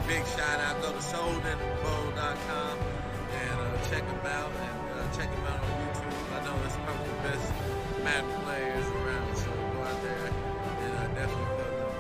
big shout out. Go to SodenBowl.com and check them out and check them out on YouTube. I know that's probably the best Madden players around, so go out there and definitely follow them.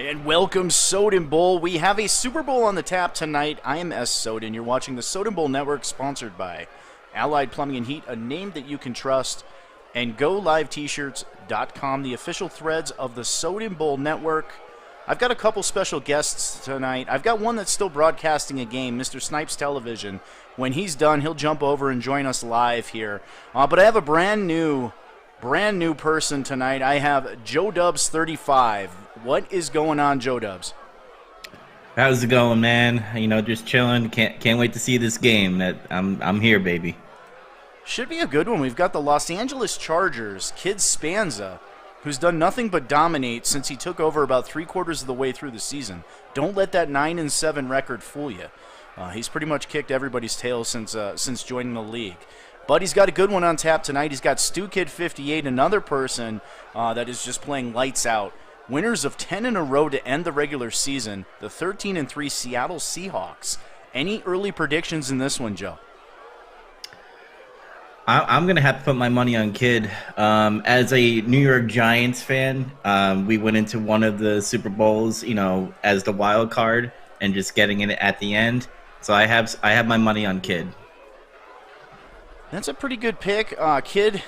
And welcome, Soden Bowl. We have a Super Bowl on the tap tonight. I am S. Soden. You're watching the Soden Bowl Network, sponsored by Allied Plumbing and Heat, a name that you can trust, and GoLiveT-shirts.com, the official threads of the Soden Bowl Network. I've got a couple special guests tonight. I've got one that's still broadcasting a game, Mr. Snipes Television. When he's done, he'll jump over and join us live here. But I have a brand new person tonight. I have Joe Dubs 35. What is going on, Joe Dubs? How's it going, man? Just chilling. Can't wait to see this game. I'm here, baby. Should be a good one. We've got the Los Angeles Chargers, Kid Spanza, who's done nothing but dominate since he took over about 3/4 of the way through the season. Don't let that 9-7 record fool you. He's pretty much kicked everybody's tail since joining the league. But he's got a good one on tap tonight. He's got Stu Kid 58, another person that is just playing lights out. Winners of 10 in a row to end the regular season, the 13-3 Seattle Seahawks. Any early predictions in this one, Joe? I'm going to have to put my money on Kid. As a New York Giants fan, we went into one of the Super Bowls, as the wild card and just getting it at the end. So I have my money on Kid. That's a pretty good pick. Kid,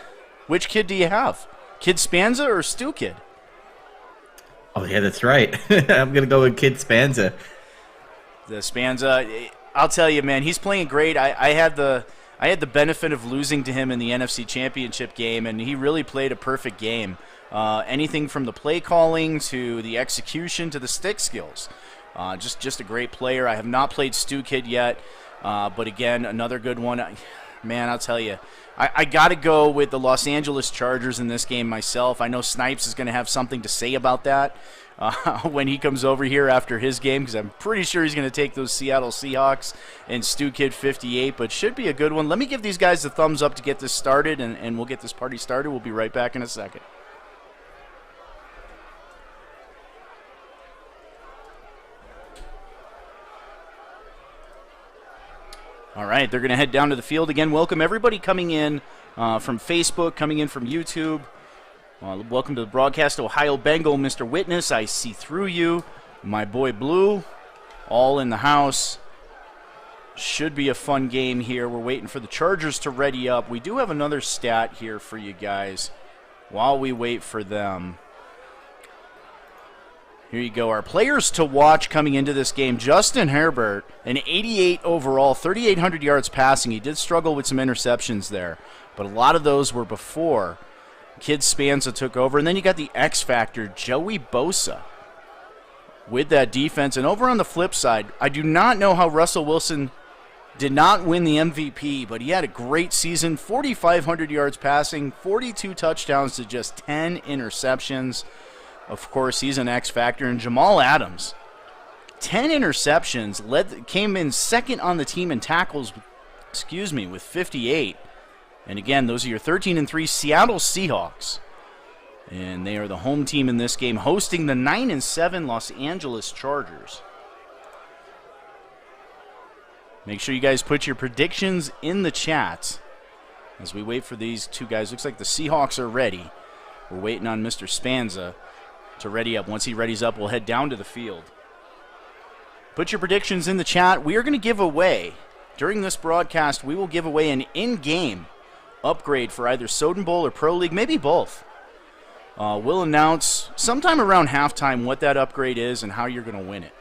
which Kid do you have? Kid Spanza or Stu Kid? Oh, yeah, that's right. I'm going to go with Kid Spanza. The Spanza, I'll tell you, man, he's playing great. I had the benefit of losing to him in the NFC Championship game, and he really played a perfect game. Anything from the play calling to the execution to the stick skills. Just a great player. I have not played Stu Kid yet, but again, another good one. Man, I'll tell you, I got to go with the Los Angeles Chargers in this game myself. I know Snipes is going to have something to say about that when he comes over here after his game, because I'm pretty sure he's going to take those Seattle Seahawks and Stu Kid 58, but should be a good one. Let me give these guys the thumbs up to get this started, and we'll get this party started. We'll be right back in a second. All right, they're going to head down to the field again. Welcome everybody coming in from Facebook, coming in from YouTube. Welcome to the broadcast, Ohio Bengal, Mr. Witness. I see through you. My boy Blue, all in the house. Should be a fun game here. We're waiting for the Chargers to ready up. We do have another stat here for you guys while we wait for them. Here you go. Our players to watch coming into this game. Justin Herbert, an 88 overall, 3,800 yards passing. He did struggle with some interceptions there, but a lot of those were before Kid Spanza took over. And then you got the X Factor, Joey Bosa, with that defense. And over on the flip side, I do not know how Russell Wilson did not win the MVP, but he had a great season, 4,500 yards passing, 42 touchdowns to just 10 interceptions. Of course, he's an X factor. And Jamal Adams, 10 interceptions, came in second on the team in tackles, with 58. And again, those are your 13-3 Seattle Seahawks. And they are the home team in this game, hosting the 9-7 Los Angeles Chargers. Make sure you guys put your predictions in the chat as we wait for these two guys. Looks like the Seahawks are ready. We're waiting on Mr. Spanza to ready up. Once he readies up, we'll head down to the field. Put your predictions in the chat. We are going to give away, during this broadcast, we will give away an in-game upgrade for either Soden Bowl or Pro League, maybe both. We'll announce sometime around halftime what that upgrade is and how you're going to win it.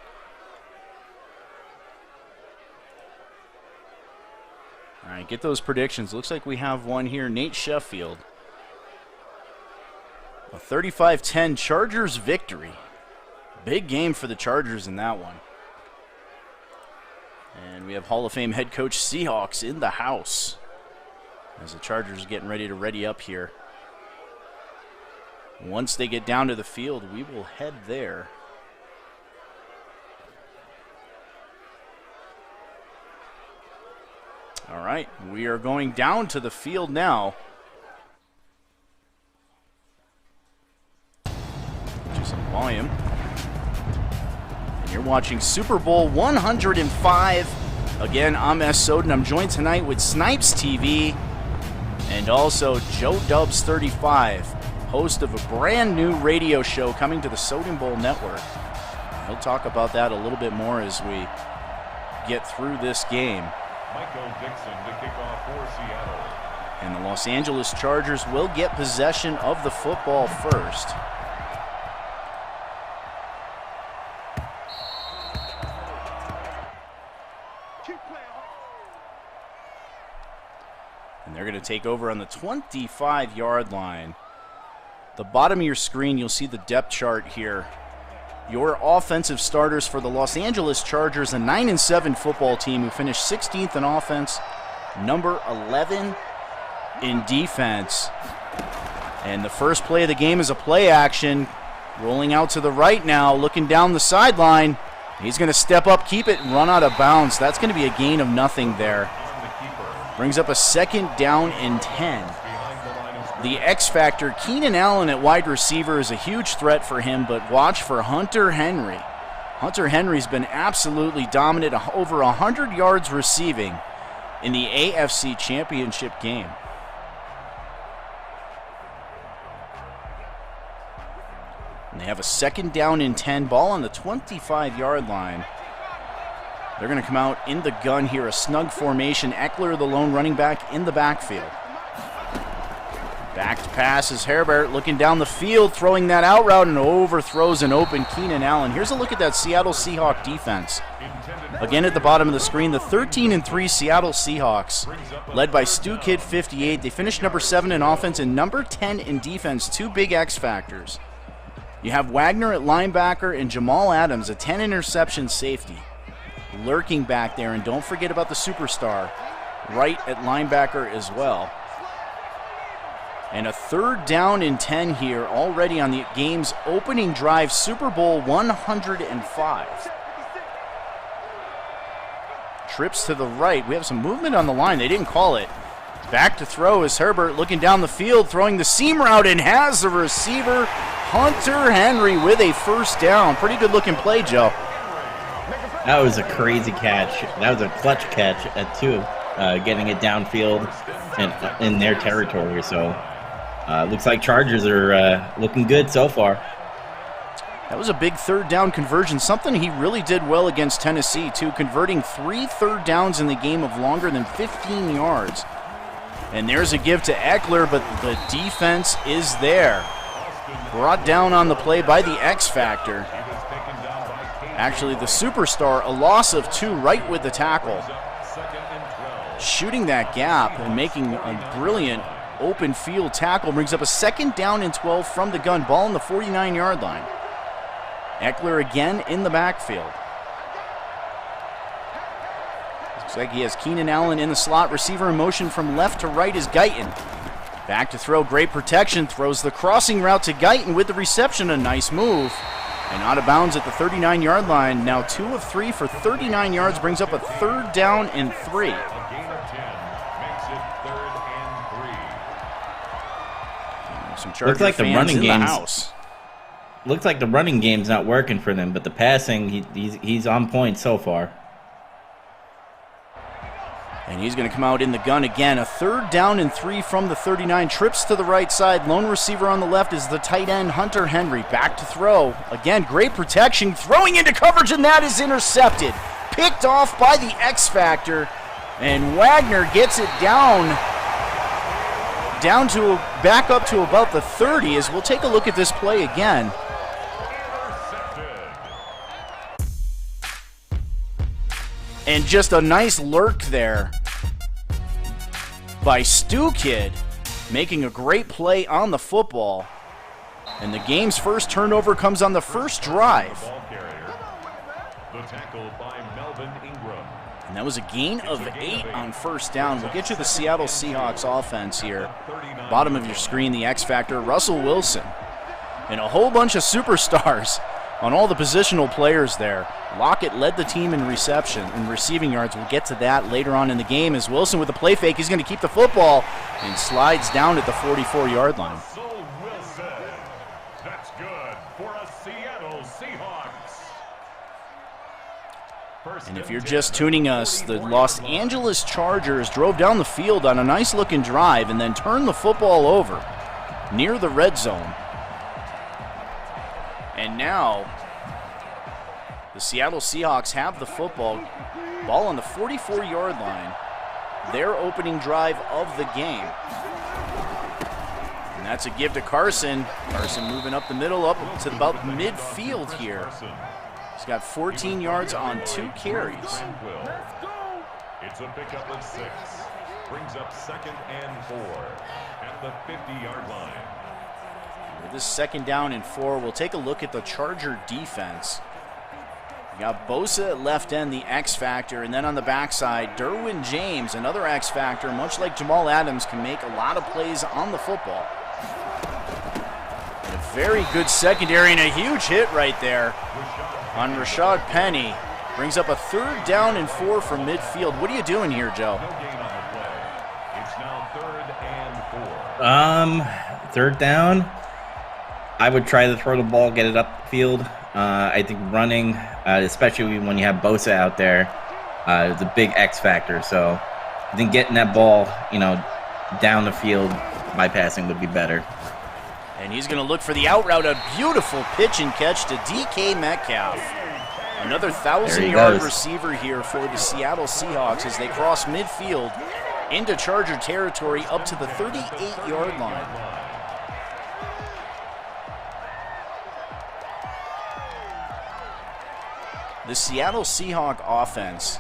All right, get those predictions. Looks like we have one here. Nate Sheffield. A 35-10 Chargers victory. Big game for the Chargers in that one. And we have Hall of Fame head coach Seahawks in the house as the Chargers are getting ready to ready up here. Once they get down to the field, we will head there. All right, we are going down to the field now. Just some volume. And you're watching Super Bowl 105. Again, I'm S. Soden. I'm joined tonight with Snipes TV and also Joe Dubs 35, host of a brand new radio show coming to the Soden Bowl Network. He'll talk about that a little bit more as we get through this game. Michael Dixon to kick off for Seattle. And the Los Angeles Chargers will get possession of the football first. And they're going to take over on the 25-yard line. The bottom of your screen, you'll see the depth chart here. Your offensive starters for the Los Angeles Chargers, a 9-7 football team who finished 16th in offense, number 11 in defense. And the first play of the game is a play action. Rolling out to the right now, looking down the sideline. He's going to step up, keep it, and run out of bounds. That's going to be a gain of nothing there. Brings up a 2nd down and 10. The X factor, Keenan Allen at wide receiver, is a huge threat for him, but watch for Hunter Henry. Hunter Henry's been absolutely dominant, over 100 yards receiving in the AFC Championship game. And they have a 2nd down and 10, ball on the 25-yard line. They're going to come out in the gun here, a snug formation. Eckler, the lone running back, in the backfield. Back to pass is Herbert looking down the field, throwing that out route and overthrows an open Keenan Allen. Here's a look at that Seattle Seahawks defense. Again at the bottom of the screen, the 13-3 Seattle Seahawks, led by Stu Kid 58. They finished number 7 in offense and number 10 in defense, 2 big X factors. You have Wagner at linebacker and Jamal Adams, a 10-interception safety, lurking back there. And don't forget about the superstar right at linebacker as well. And a 3rd down and 10 here already on the game's opening drive, Super Bowl 105. Trips to the right. We have some movement on the line. They didn't call it. Back to throw is Herbert looking down the field, throwing the seam route, and has the receiver, Hunter Henry, with a 1st down. Pretty good looking play, Joe. That was a crazy catch. That was a clutch catch at 2, getting it downfield and in their territory. So looks like Chargers are looking good so far. That was a big 3rd down conversion, something he really did well against Tennessee, too, converting 3 third downs in the game of longer than 15 yards. And there's a give to Eckler, but the defense is there. Brought down on the play by the X Factor. Actually, the superstar, a loss of 2 right with the tackle. Shooting that gap and making a brilliant open field tackle brings up a 2nd down and 12 from the gun. Ball on the 49-yard line. Eckler again in the backfield. Looks like he has Keenan Allen in the slot. Receiver in motion from left to right is Guyton. Back to throw, great protection. Throws the crossing route to Guyton with the reception. A nice move. And out of bounds at the 39-yard line. Now 2 of 3 for 39 yards. Brings up a 3rd down and 3. Some Charger Looks like the fans running in game's the house. Looks like the running game's not working for them, but the passing, he's on point so far. And he's going to come out in the gun again. A 3rd down and 3 from the 39. Trips to the right side. Lone receiver on the left is the tight end, Hunter Henry. Back to throw. Again, great protection. Throwing into coverage, and that is intercepted. Picked off by the X Factor. And Wagner gets it back up to about the 30 as we'll take a look at this play again. And just a nice lurk there by Stu Kid, making a great play on the football. And the game's first turnover comes on the first drive. Ball carrier. The tackle by Melvin Ingram. And that was a gain of 8 on first down. We'll get you the Seattle Seahawks offense here. Bottom of your screen, the X Factor, Russell Wilson. And a whole bunch of superstars on all the positional players there. Lockett led the team in reception and receiving yards. We'll get to that later on in the game as Wilson with a play fake. He's going to keep the football and slides down at the 44-yard line. Russell Wilson. That's good for a Seattle Seahawks. And if you're just tuning us, the Los Angeles Chargers drove down the field on a nice-looking drive and then turned the football over near the red zone. And now the Seattle Seahawks have the football, ball on the 44-yard line, their opening drive of the game. And that's a give to Carson. Carson moving up the middle, up to about midfield here. He's got 14 yards on 2 carries. It's a pickup of 6. Brings up 2nd and 4 at the 50-yard line. With this 2nd down and 4, we'll take a look at the Charger defense. You got Bosa at left end, the X Factor, and then on the backside, Derwin James, another X Factor, much like Jamal Adams, can make a lot of plays on the football. And a very good secondary and a huge hit right there on Rashad Penny. Brings up a 3rd down and 4 from midfield. What are you doing here, Joe? No gain on the play. It's now 3rd and 4. 3rd down. I would try to throw the ball, get it upfield. I think running, especially when you have Bosa out there, is a big X factor. So I think getting that ball, down the field by passing would be better. And he's going to look for the out route, a beautiful pitch and catch to DK Metcalf. Another 1,000-yard receiver here for the Seattle Seahawks as they cross midfield into Charger territory up to the 38-yard line. The Seattle Seahawks offense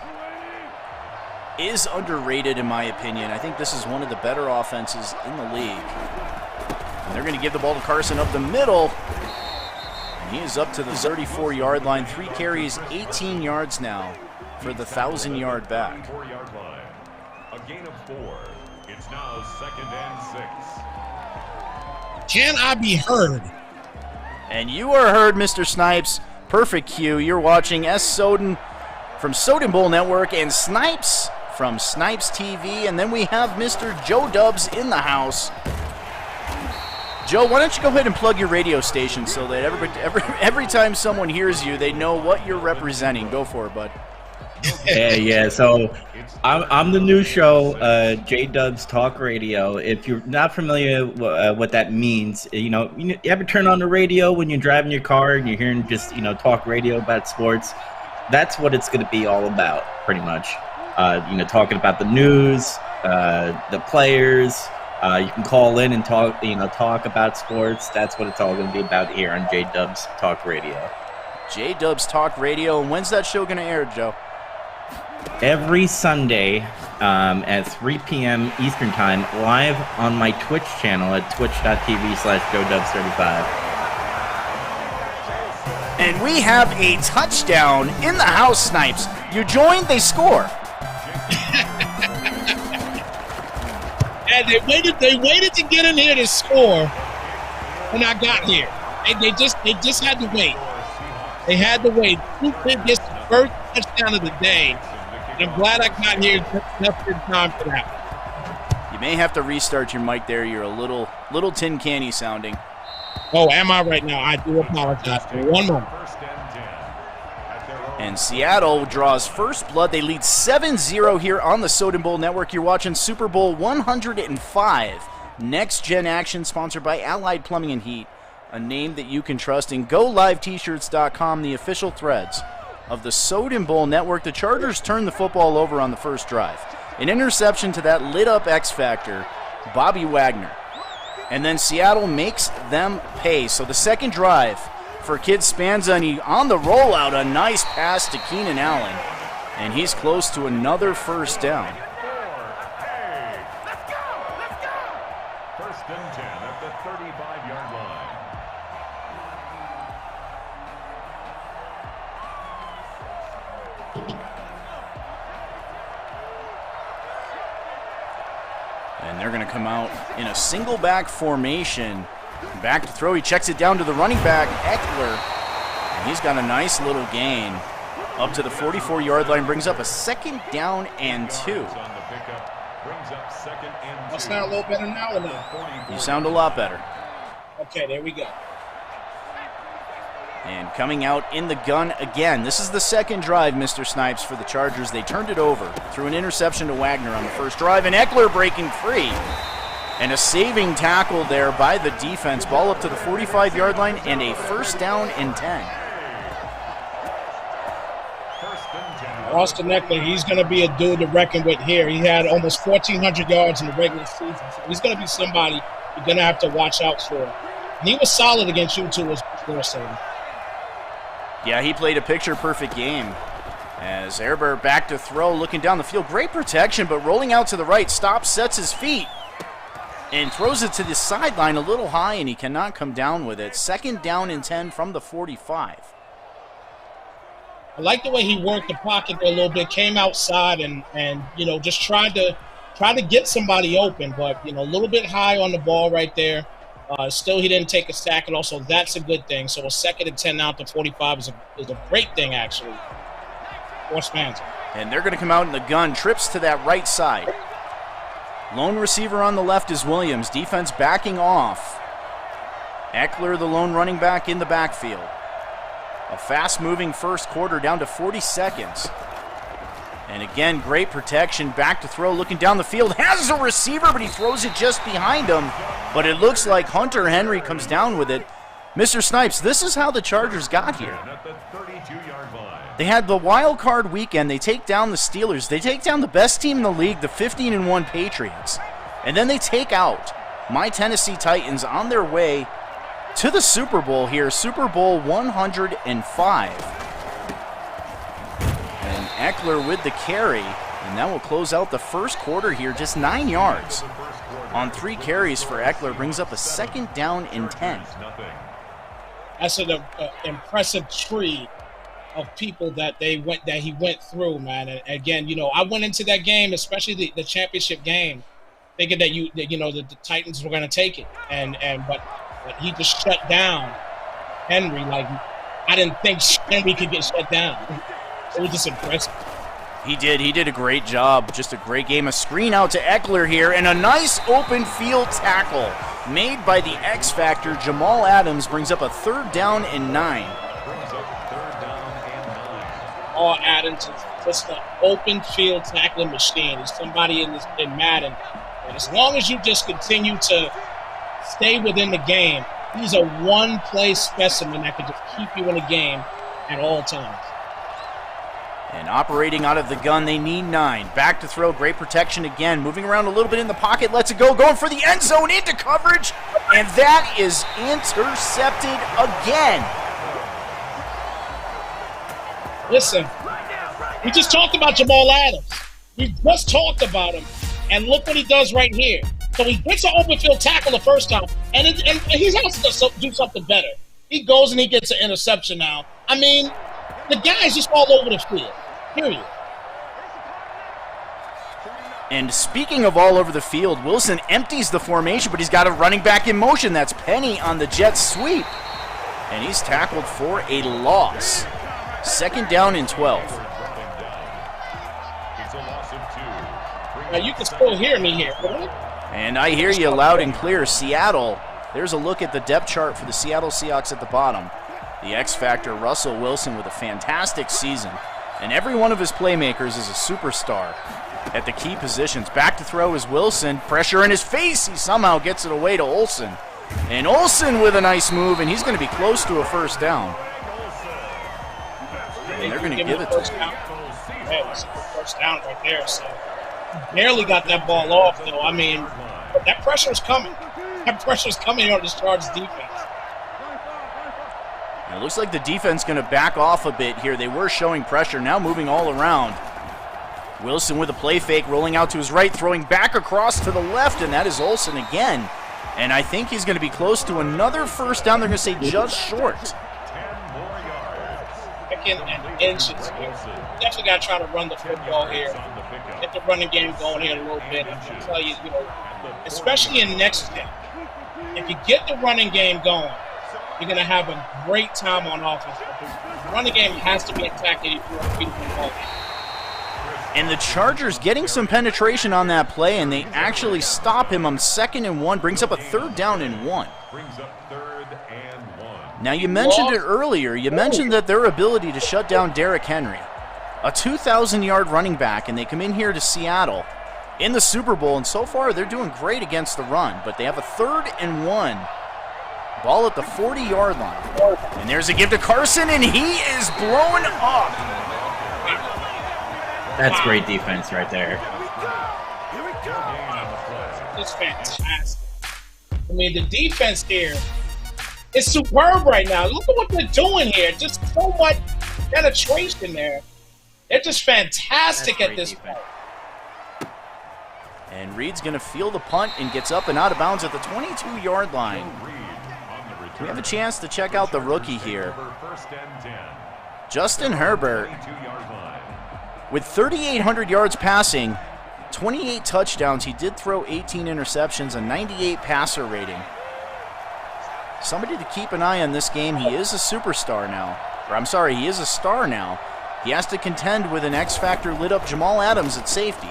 is underrated in my opinion. I think this is one of the better offenses in the league. And they're going to give the ball to Carson up the middle. And he is up to the 34-yard line. 3 carries, 18 yards now for the 1,000-yard back. 4-yard line. A gain of 4. It's now 2nd and 6. Can I be heard? And you are heard, Mr. Snipes. Perfect cue. You're watching S. Soden from Soden Bowl Network and Snipes from Snipes TV. And then we have Mr. Joe Dubs in the house. Joe, why don't you go ahead and plug your radio station so that every time someone hears you, they know what you're representing. Go for it, bud. Yeah. So I'm the new show, J Dubs Talk Radio. If you're not familiar what that means, you ever turn on the radio when you're driving your car and you're hearing just talk radio about sports? That's what it's going to be all about, pretty much. Talking about the news, the players. You can call in and talk about sports. That's what it's all going to be about here on J Dubs Talk Radio. J Dubs Talk Radio. And when's that show going to air, Joe? Every Sunday at 3 p.m. Eastern Time, live on my Twitch channel at twitch.tv/JoeDubs35. And we have a touchdown in the house, Snipes. You joined, they score. And they waited to get in here to score when I got here. They just had to wait. They had to wait. Who did this first touchdown of the day? And I'm glad I got here just in time for that. You may have to restart your mic there. You're a little tin canny sounding. Oh, am I right now? I do apologize. One moment. And Seattle draws first blood. They lead 7-0 here on the Soden Bowl Network. You're watching Super Bowl 105. Next Gen Action, sponsored by Allied Plumbing and Heat, a name that you can trust. And GoLiveT-shirts.com, the official threads of the Soden Bowl Network. The Chargers turn the football over on the first drive. An interception to that lit-up X Factor, Bobby Wagner. And then Seattle makes them pay. So the second drive for Kid Spanza, and he on the rollout, a nice pass to Keenan Allen. And he's close to another first down. First and 10 at the 35-yard line. And they're going to come out in a single back formation. Back to throw. He checks it down to the running back, Eckler. And he's got a nice little gain up to the 44-yard line. Brings up a 2nd down and 2. I sound a little better now or not? You sound a lot better. Okay, there we go. And coming out in the gun again. This is the second drive, Mr. Snipes, for the Chargers. They turned it over through an interception to Wagner on the first drive, and Eckler breaking free. And a saving tackle there by the defense. Ball up to the 45-yard line and a 1st down and 10. Austin Eckler, he's going to be a dude to reckon with here. He had almost 1,400 yards in the regular season, so he's going to be somebody you're going to have to watch out for. And he was solid against you, too, as well, Soden. Yeah, he played a picture-perfect game. As Herbert back to throw, looking down the field. Great protection, but rolling out to the right. Stops, sets his feet, and throws it to the sideline a little high, and he cannot come down with it. 2nd down and 10 from the 45. I like the way he worked the pocket there a little bit, came outside and just tried to get somebody open, but, a little bit high on the ball right there. Still, he didn't take a sack, and also that's a good thing. So a 2nd and 10 out to 45 is a great thing, actually. Force fans. And they're going to come out in the gun. Trips to that right side. Lone receiver on the left is Williams. Defense backing off. Eckler, the lone running back, in the backfield. A fast-moving first quarter down to 40 seconds. And again, great protection. Back to throw, looking down the field. Has a receiver, but he throws it just behind him. But it looks like Hunter Henry comes down with it. Mr. Snipes, this is how the Chargers got here. They had the wild card weekend. They take down the Steelers. They take down the best team in the league, the 15-1 Patriots. And then they take out my Tennessee Titans on their way to the Super Bowl here, Super Bowl 105. And Eckler with the carry, and that will close out the first quarter here, just 9 yards on 3 carries for Eckler, brings up a 2nd down and 10. That's an impressive tree of people that he went through, man. And again, I went into that game, especially the championship game, thinking that the Titans were going to take it, but he just shut down Henry. Like, I didn't think Henry could get shut down. It was just impressive. He did a great job. Just a great game. A screen out to Eckler here, and a nice open field tackle made by the X Factor. Jamal Adams brings up a 3rd down and 9. Jamal Adams is just an open field tackling machine. He's somebody in Madden. And as long as you just continue to stay within the game, he's a one-play specimen that could just keep you in the game at all times. And operating out of the gun, they need 9. Back to throw, great protection again. Moving around a little bit in the pocket, lets it go. Going for the end zone, into coverage. And that is intercepted again. Listen, we just talked about Jamal Adams. We just talked about him. And look what he does right here. So he gets an open field tackle the first time, and he's has to do something better. He goes and he gets an interception now. I mean, the guy's just all over the field, period. And speaking of all over the field, Wilson empties the formation, but he's got a running back in motion. That's Penny on the jet sweep. And he's tackled for a loss. 2nd down and 12. Now you can still hear me here, right? And I hear you loud and clear. Seattle, there's a look at the depth chart for the Seattle Seahawks at the bottom. The X Factor, Russell Wilson, with a fantastic season. And every one of his playmakers is a superstar at the key positions. Back to throw is Wilson. Pressure in his face. He somehow gets it away to Olsen. And Olsen with a nice move, and he's going to be close to a 1st down. And they're going to give it to him. Yeah, it's a 1st down right there. So barely got that ball off, though. I mean, that pressure's coming. That pressure's coming on this Chargers defense. And it looks like the defense going to back off a bit here. They were showing pressure, now moving all around. Wilson with a play fake, rolling out to his right, throwing back across to the left, and that is Olsen again. And I think he's going to be close to another first down. They're going to say just short. 10 more yards. Second and inches here. Definitely got to try to run the football here. Get the running game going here a little bit. I can tell you, especially in next game, if you get the running game going, you're going to have a great time on offense. The running game has to be attacked if you want to beat the ball. And the Chargers getting some penetration on that play, and they actually stop him on 2nd and 1, brings up a 3rd down and 1. Brings up 3rd and 1. Now, you mentioned it earlier. You mentioned that their ability to shut down Derrick Henry, a 2,000-yard running back, and they come in here to Seattle in the Super Bowl, and so far they're doing great against the run, but they have a 3rd and 1. Ball at the 40-yard line. And there's a give to Carson, and he is blown up. That's great defense right there. It's fantastic. I mean, the defense here is superb right now. Look at what they're doing here. Just so much penetration there. They're just fantastic at this point. And Reed's going to field the punt and gets up and out of bounds at the 22-yard line. We have a chance to check out the rookie here. Justin Herbert, with 3,800 yards passing, 28 touchdowns. He did throw 18 interceptions, a 98 passer rating. Somebody to keep an eye on this game. He is a superstar now. Or I'm sorry, he is a star now. He has to contend with an X-Factor lit-up Jamal Adams at safety.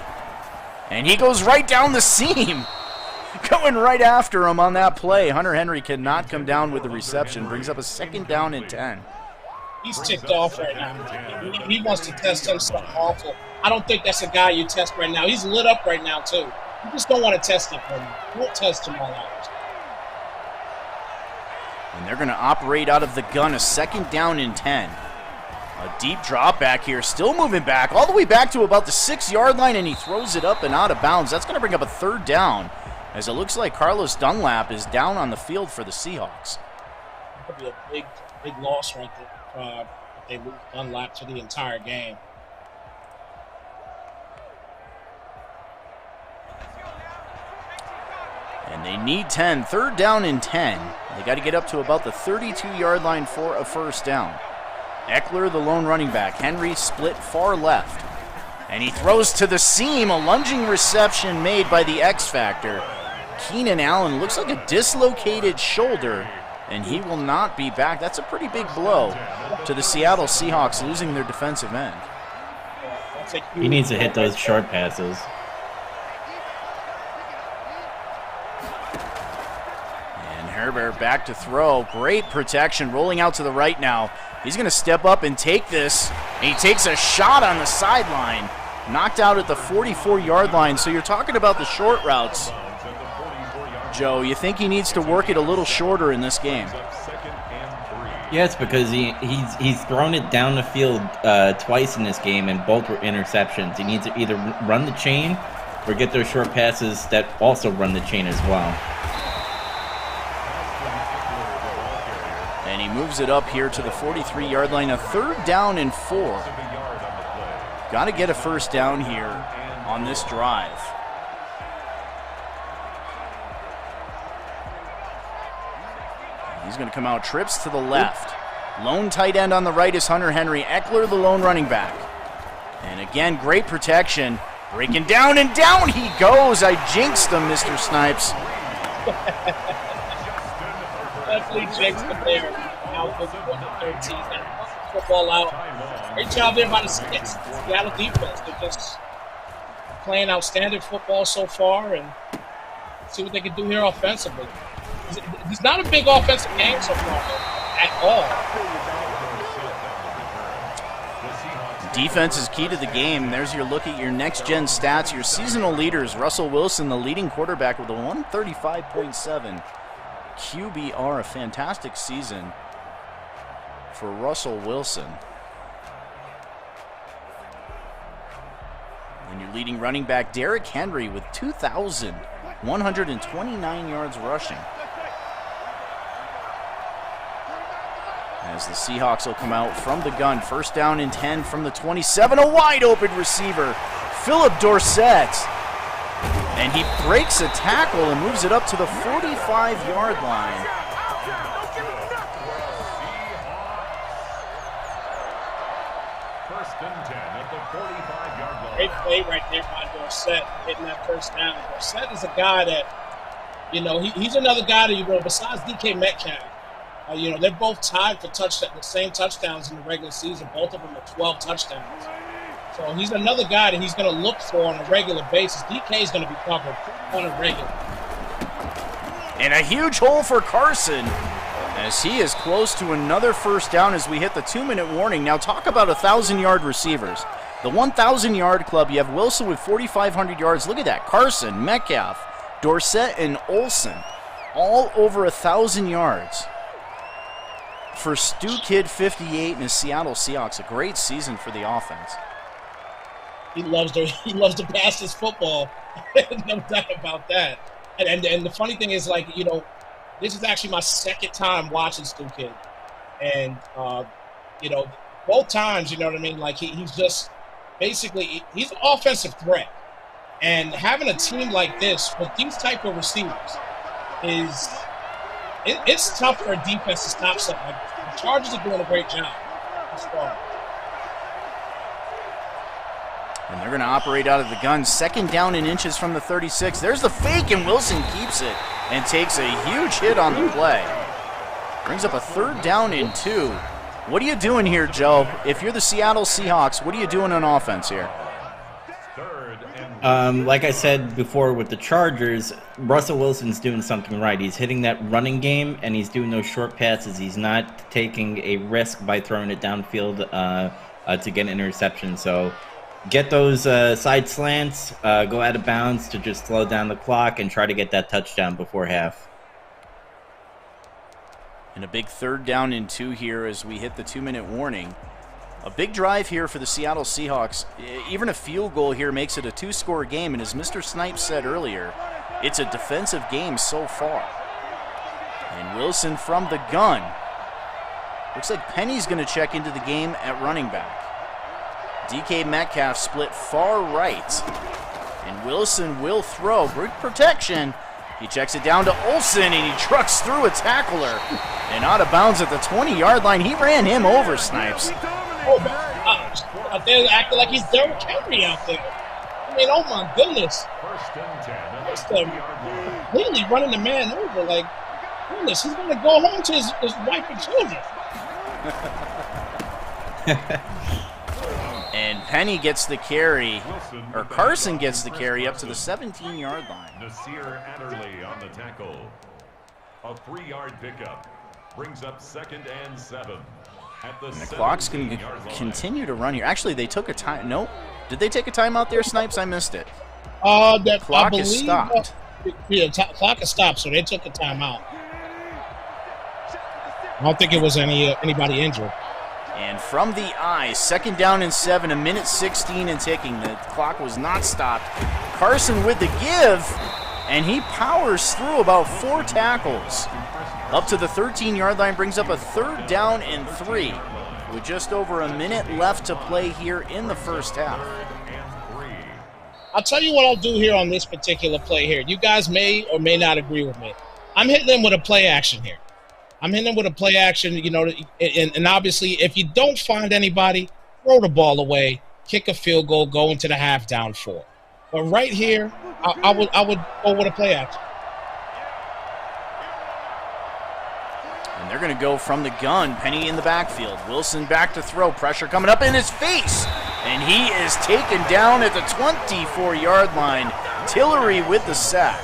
And he goes right down the seam. Going right after him on that play. Hunter Henry cannot come down with the reception. Brings up a 2nd down and 10. He's ticked off right now. He wants to test him something awful. I don't think that's a guy you test right now. He's lit up right now, too. You just don't want to test him right now. You won't test him all out. And they're going to operate out of the gun, a 2nd down and 10. A deep drop back here, still moving back, all the way back to about the 6-yard line, and he throws it up and out of bounds. That's going to bring up a 3rd down, as it looks like Carlos Dunlap is down on the field for the Seahawks. That could be a big loss right there. If they lose Dunlap to the entire game. And they need 10. 3rd down and 10. They got to get up to about the 32-yard line for a first down. Eckler, the lone running back. Henry split far left. And he throws to the seam. A lunging reception made by the X-Factor. Keenan Allen looks like a dislocated shoulder, and he will not be back. That's a pretty big blow to the Seattle Seahawks, losing their defensive end. He needs to hit those short passes. And Herbert back to throw. Great protection, rolling out to the right now. He's going to step up and take this. And he takes a shot on the sideline. Knocked out at the 44-yard line. So you're talking about the short routes. Joe, you think he needs to work it a little shorter in this game? Yes, because he's thrown it down the field twice in this game, and both were interceptions. He needs to either run the chain or get those short passes that also run the chain as well. And he moves it up here to the 43-yard line, a 3rd down and 4. Got to get a first down here on this drive. He's going to come out, trips to the left. Lone tight end on the right is Hunter Henry. Eckler, the lone running back. And again, great protection. Breaking down, and down he goes. I jinxed him, Mr. Snipes. Definitely jinxed him there. Out with 13. Football out. Great job there by the Seattle defense. They're just playing outstanding football so far, and see what they can do here offensively. It's not a big offensive game so far, at all. Defense is key to the game. There's your look at your next-gen stats. Your seasonal leaders, Russell Wilson, the leading quarterback with a 135.7 QBR. A fantastic season for Russell Wilson. And your leading running back, Derrick Henry, with 2,129 yards rushing. As the Seahawks will come out from the gun. First down and 10 from the 27. A wide open receiver, Philip Dorsett. And he breaks a tackle and moves it up to the 45-yard line. First and 10 at the 45-yard line. Great play right there by Dorsett, hitting that first down. Dorsett is a guy that, he's another guy that, besides DK Metcalf, they're both tied for the same touchdowns in the regular season. Both of them are 12 touchdowns. So he's another guy that he's going to look for on a regular basis. DK is going to be covered on a regular. And a huge hole for Carson as he is close to another first down as we hit the 2-minute warning. Now talk about 1,000-yard receivers. The 1,000-yard club, you have Wilson with 4,500 yards. Look at that. Carson, Metcalf, Dorsett, and Olsen, all over 1,000 yards. For Stu Kidd, 58, and his Seattle Seahawks, a great season for the offense. He loves to pass his football. No doubt about that. And the funny thing is, this is actually my second time watching Stu Kidd. And, both times, he's just basically, he's an offensive threat. And having a team like this with these type of receivers it's tough for a defense to stop something like this. The Chargers are doing a great job. And they're going to operate out of the gun. Second down and inches from the 36. There's the fake, and Wilson keeps it and takes a huge hit on the play. Brings up a 3rd down and 2. What are you doing here, Joe? If you're the Seattle Seahawks, what are you doing on offense here? Like I said before with the Chargers, Russell Wilson's doing something right. He's hitting that running game, and he's doing those short passes. He's not taking a risk by throwing it downfield to get an interception. So get those side slants, go out of bounds to just slow down the clock and try to get that touchdown before half. And a big 3rd down and 2 here as we hit the 2-minute warning. A big drive here for the Seattle Seahawks. Even a field goal here makes it a 2-score game, and as Mr. Snipes said earlier, it's a defensive game so far. And Wilson from the gun. Looks like Penny's going to check into the game at running back. DK Metcalf split far right. And Wilson will throw. Great protection. He checks it down to Olsen, and he trucks through a tackler. And out of bounds at the 20-yard line. He ran him over, Snipes. Oh, my gosh. Out there acting like he's Derrick Henry out there. I mean, oh, my goodness. Just really running the man over. Like, goodness, he's going to go home to his wife and children. And Penny gets the carry, or Carson gets the carry up to the 17-yard line. Nasir Adderley on the tackle. A 3-yard pickup brings up 2nd and 7. And the clock's going to continue to run here. Actually, they took a time. Nope. Did they take a timeout there, Snipes? I missed it. The clock is stopped. Clock is stopped, so they took a timeout. I don't think it was anybody injured. And from the eye, 2nd down and 7, 1:16 and ticking. The clock was not stopped. Carson with the give, and he powers through about 4 tackles. Up to the 13-yard line, brings up a 3rd down and 3 with just over a minute left to play here in the first half. I'll tell you what I'll do here on this particular play here. You guys may or may not agree with me. I'm hitting them with a play action here. I'm hitting them with a play action, and obviously if you don't find anybody, throw the ball away, kick a field goal, go into the half down 4. But right here, I would go with a play action. And they're going to go from the gun. Penny in the backfield. Wilson back to throw. Pressure coming up in his face. And he is taken down at the 24-yard line. Tillery with the sack.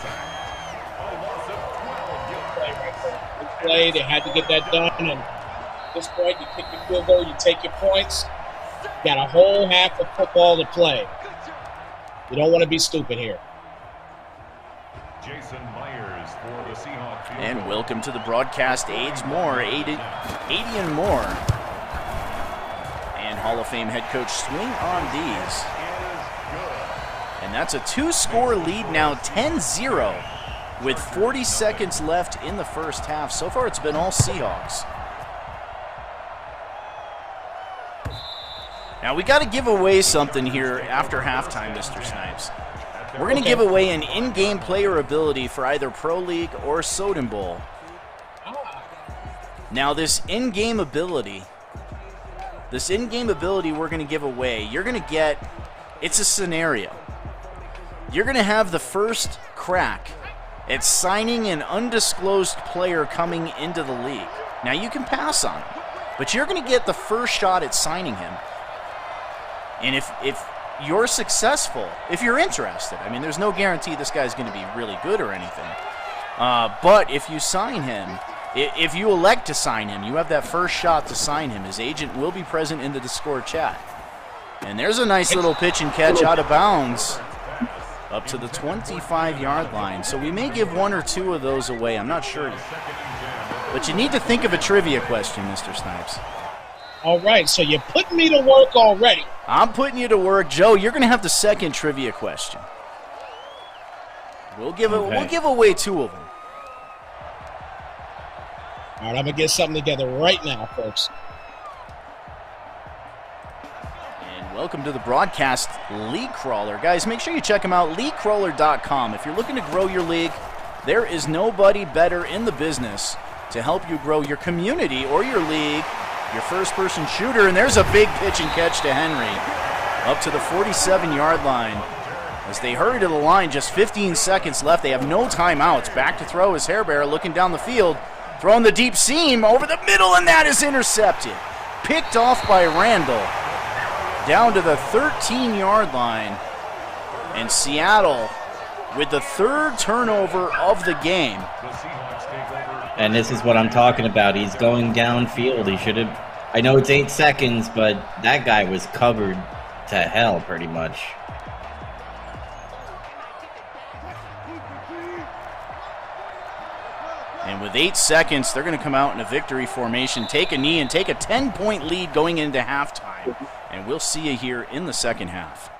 Play. They had to get that done. And at this point, you kick your field goal, you take your points. You got a whole half of football to play. You don't want to be stupid here. Jason Myers for the Seahawks. And welcome to the broadcast aides Moore, Aiden Moore. And Hall of Fame head coach swing on these. And that's a 2-score lead now, 10-0. With 40 seconds left in the first half. So far, it's been all Seahawks. Now, we got to give away something here after halftime, Mr. Snipes. We're going to give away an in-game player ability for either Pro League or Soden Bowl. Now, this in-game ability we're going to give away, you're going to get, it's a scenario. You're going to have the first crack at signing an undisclosed player coming into the league. Now, you can pass on him, but you're going to get the first shot at signing him. And if you're successful, if you're interested, I mean, there's no guarantee this guy's going to be really good or anything. But if you sign him, if you elect to sign him, you have that first shot to sign him. His agent will be present in the Discord chat. And there's a nice little pitch and catch out of bounds up to the 25-yard line. So we may give one or two of those away. I'm not sure yet. But you need to think of a trivia question, Mr. Snipes. All right, so you're putting me to work already. I'm putting you to work. Joe, you're going to have the second trivia question. We'll give away two of them. All right, I'm going to get something together right now, folks. And welcome to the broadcast League Crawler. Guys, make sure you check them out, leaguecrawler.com. If you're looking to grow your league, there is nobody better in the business to help you grow your community or your league, your first-person shooter. And there's a big pitch and catch to Henry up to the 47-yard line. As they hurry to the line, just 15 seconds left. They have no timeouts. Back to throw is Hairbear looking down the field. Throwing the deep seam over the middle, and that is intercepted. Picked off by Randall. Down to the 13-yard line. And Seattle with the third turnover of the game. And this is what I'm talking about. He's going downfield. He should have. I know it's 8 seconds, but that guy was covered to hell pretty much. And with 8 seconds, they're going to come out in a victory formation, take a knee, and take a 10-point lead going into halftime. And we'll see you here in the second half.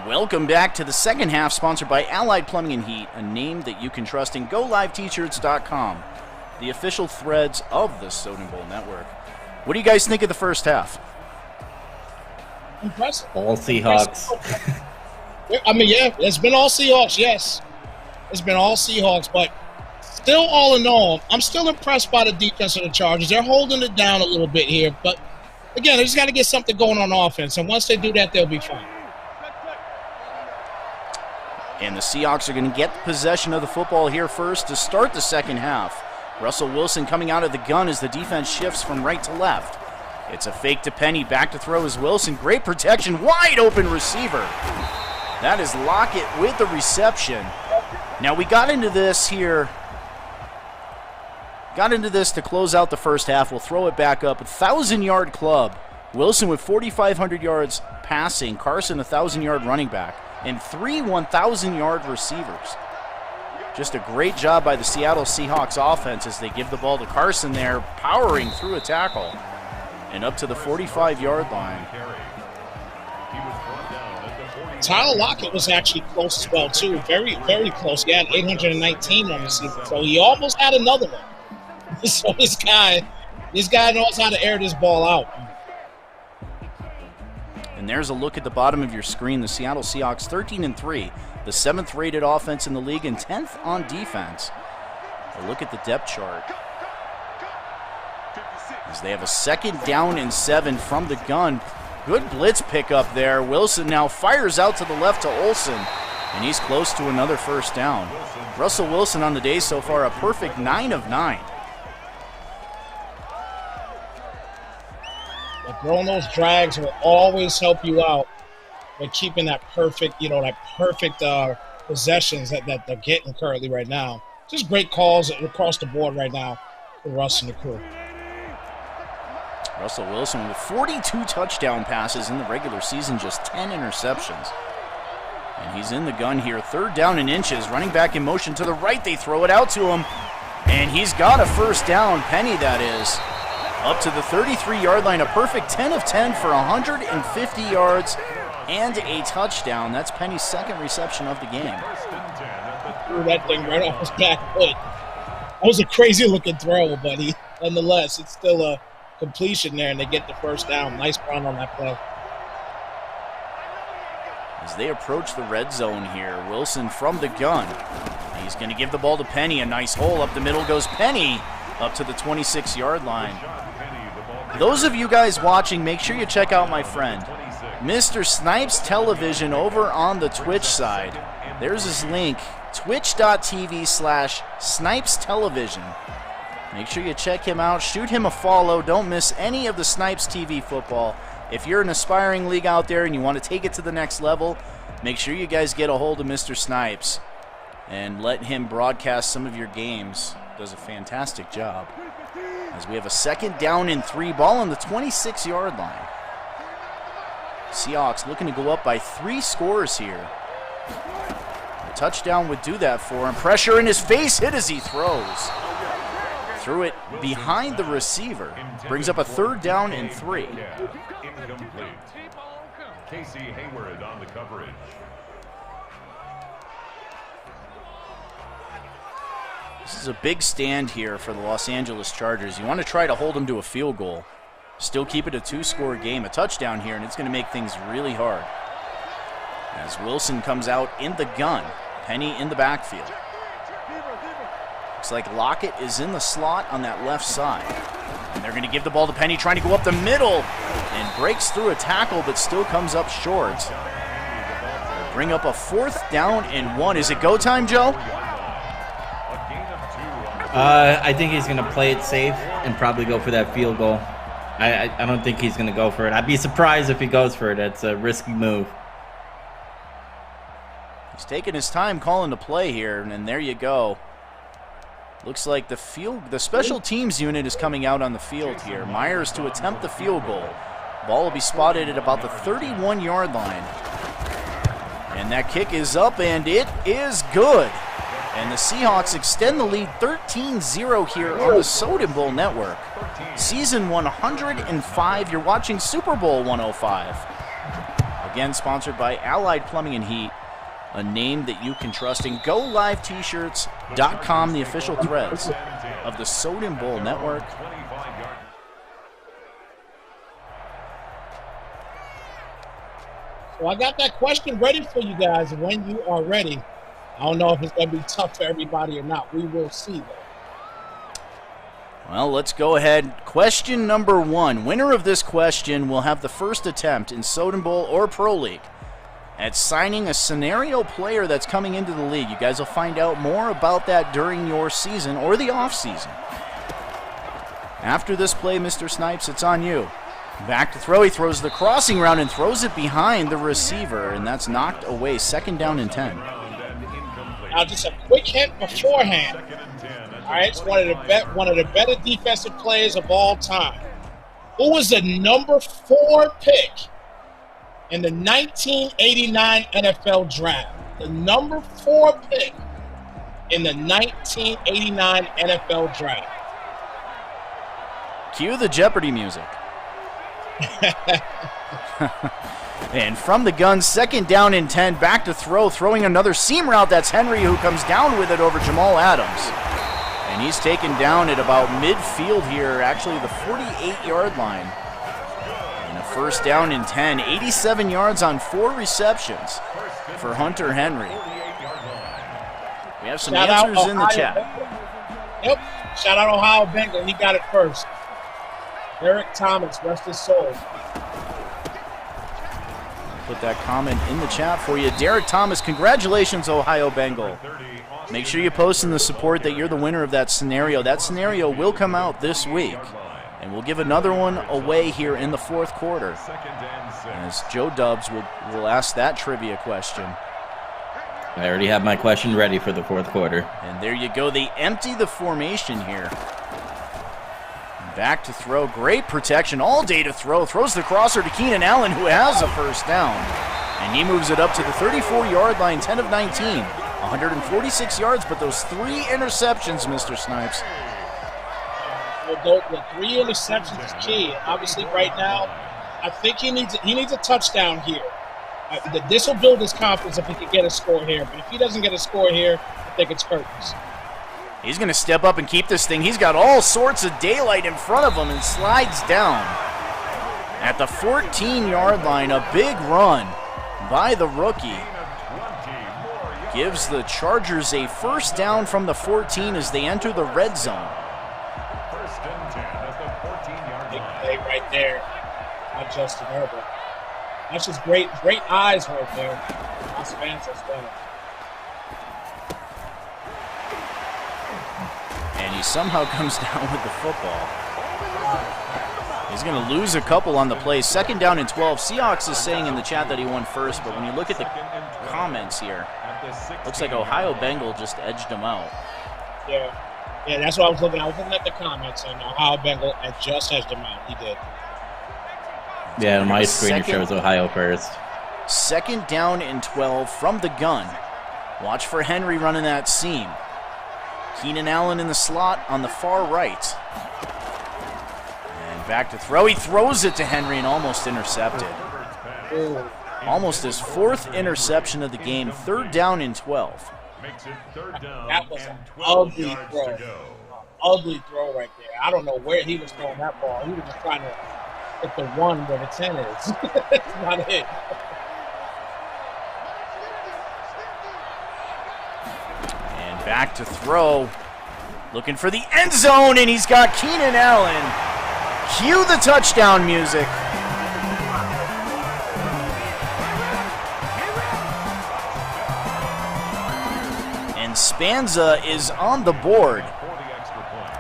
Welcome back to the second half, sponsored by Allied Plumbing and Heat, a name that you can trust, in GoLiveT-shirts.com, the official threads of the Soden Bowl Network. What do you guys think of the first half? Impressive. All Seahawks. I mean, yeah, it's been all Seahawks, yes. It's been all Seahawks, but still, all in all, I'm still impressed by the defense of the Chargers. They're holding it down a little bit here, but again, they just got to get something going on offense, and once they do that, they'll be fine. And the Seahawks are going to get possession of the football here first to start the second half. Russell Wilson coming out of the gun as the defense shifts from right to left. It's a fake to Penny. Back to throw is Wilson. Great protection. Wide open receiver. That is Lockett with the reception. Now we got into this here. Got into this to close out the first half. We'll throw it back up. 1,000-yard club. Wilson with 4,500 yards passing. Carson, 1,000-yard running back. And 3 1,000-yard receivers. Just a great job by the Seattle Seahawks offense as they give the ball to Carson there, powering through a tackle and up to the 45-yard line. Tyler Lockett was actually close as well, too. Very, very close. He had 819 on the season, so he almost had another one. So this guy knows how to air this ball out. And there's a look at the bottom of your screen. The Seattle Seahawks 13-3, the 7th rated offense in the league and 10th on defense. A look at the depth chart as they have a second down and 7 from the gun. Good blitz pickup there. Wilson now fires out to the left to Olsen, and he's close to another first down. Russell Wilson on the day so far, a perfect 9 of 9. But throwing those drags will always help you out with keeping that perfect, possessions that they're getting currently right now. Just great calls across the board right now for Russ and the crew. Russell Wilson with 42 touchdown passes in the regular season, just 10 interceptions. And he's in the gun here. 3rd down and inches. Running back in motion to the right. They throw it out to him. And he's got a first down. Penny, that is. Up to the 33-yard line. A perfect 10 of 10 for 150 yards and a touchdown. That's Penny's 2nd reception of the game. Threw that thing right off his back foot. That was a crazy-looking throw, but nonetheless, it's still a completion there, and they get the first down. Nice run on that play. As they approach the red zone here, Wilson from the gun. He's going to give the ball to Penny. A nice hole. Up the middle goes Penny up to the 26-yard line. Those of you guys watching, make sure you check out my friend, Mr. Snipes Television over on the Twitch side. There's his link, twitch.tv/Snipes Television. Make sure you check him out. Shoot him a follow. Don't miss any of the Snipes TV football. If you're an aspiring league out there and you want to take it to the next level, make sure you guys get a hold of Mr. Snipes and let him broadcast some of your games. Does a fantastic job. As we have a 2nd down and 3, ball on the 26-yard line. Seahawks looking to go up by 3 scores here. A touchdown would do that for him. Pressure in his face, hit as he throws. Threw it behind the receiver. Brings up a 3rd down and 3. Incomplete. Casey Hayward on the coverage. This is a big stand here for the Los Angeles Chargers. You want to try to hold them to a field goal. Still keep it a 2-score game. A touchdown here, and it's going to make things really hard. As Wilson comes out in the gun. Penny in the backfield. Looks like Lockett is in the slot on that left side. And they're going to give the ball to Penny, trying to go up the middle. And breaks through a tackle, but still comes up short. Bring up a 4th down and 1. Is it go time, Joe? I think he's going to play it safe and probably go for that field goal. I don't think he's going to go for it. I'd be surprised if he goes for it. That's a risky move. He's taking his time calling the play here, and there you go. Looks like the special teams unit is coming out on the field here. Myers to attempt the field goal. Ball will be spotted at about the 31-yard line. And that kick is up, and it is good. And the Seahawks extend the lead 13-0 here on the Soden Bowl Network. Season 105, you're watching Super Bowl 105. Again, sponsored by Allied Plumbing and Heat, a name that you can trust. And GoLiveT-shirts.com, the official threads of the Soden Bowl Network. So I got that question ready for you guys when you are ready. I don't know if it's going to be tough for everybody or not. We will see, though. Well, let's go ahead. Question number 1. Winner of this question will have the first attempt in Soden Bowl or Pro League at signing a scenario player that's coming into the league. You guys will find out more about that during your season or the off season. After this play, Mr. Snipes, it's on you. Back to throw. He throws the crossing route and throws it behind the receiver, and that's knocked away. 2nd down and 10. Now, just a quick hint beforehand. All right, it's one of the better defensive players of all time. Who was the number 4 pick in the 1989 NFL Draft? The number 4 pick in the 1989 NFL Draft. Cue the Jeopardy music. And from the gun, 2nd down and 10, back to throw, throwing another seam route. That's Henry who comes down with it over Jamal Adams. And he's taken down at about midfield here, actually the 48-yard line. And a 1st down and 10, 87 yards on 4 receptions for Hunter Henry. We have some answers in the chat. Yep, shout out Ohio Bengal. He got it first. Eric Thomas, rest his soul. Put that comment in the chat for you. Derek Thomas, congratulations, Ohio Bengal. Make sure you post in the support that you're the winner of that scenario. That scenario will come out this week, and we'll give another one away here in the 4th quarter. As Joe Dubs will ask that trivia question. I already have my question ready for the 4th quarter. And there you go. They empty the formation here. Back to throw. Great protection all day to throw. Throws the crosser to Keenan Allen, who has a 1st down. And he moves it up to the 34-yard line, 10 of 19. 146 yards, but those 3 interceptions, Mr. Snipes. Well, the 3 interceptions is key. Obviously, right now, I think he needs a touchdown here. This will build his confidence if he can get a score here. But if he doesn't get a score here, I think it's curtains. He's going to step up and keep this thing. He's got all sorts of daylight in front of him and slides down. At the 14-yard line, a big run by the rookie. Gives the Chargers a first down from the 14 as they enter the red zone. First and 10 at the 14-yard Big line. play right there by Justin Herbert. That's just great eyes right there. That's fans as well. And he somehow comes down with the football. He's going to lose a couple on the play. Second down and 12. Seahawks is saying in the chat that he won first, but when you look at the comments here, looks like Ohio Bengal just edged him out. Yeah, that's what I was looking at. I was looking at the comments, and Ohio Bengal had just edged him out. He did. Yeah, my screen shows Ohio first. Second down and 12 from the gun. Watch for Henry running that seam. Keenan Allen in the slot on the far right. And back to throw. He throws it to Henry and almost intercepted. Almost his 4th interception of the game. Third down and 12. Makes it third down. That was an and 12 ugly yards throw. to go. Ugly throw right there. I don't know where he was throwing that ball. He was just trying to hit the 1 where the 10 is. It's not it. And back to throw. Looking for the end zone, and he's got Keenan Allen. Cue the touchdown music. And Spanza is on the board. For the extra point.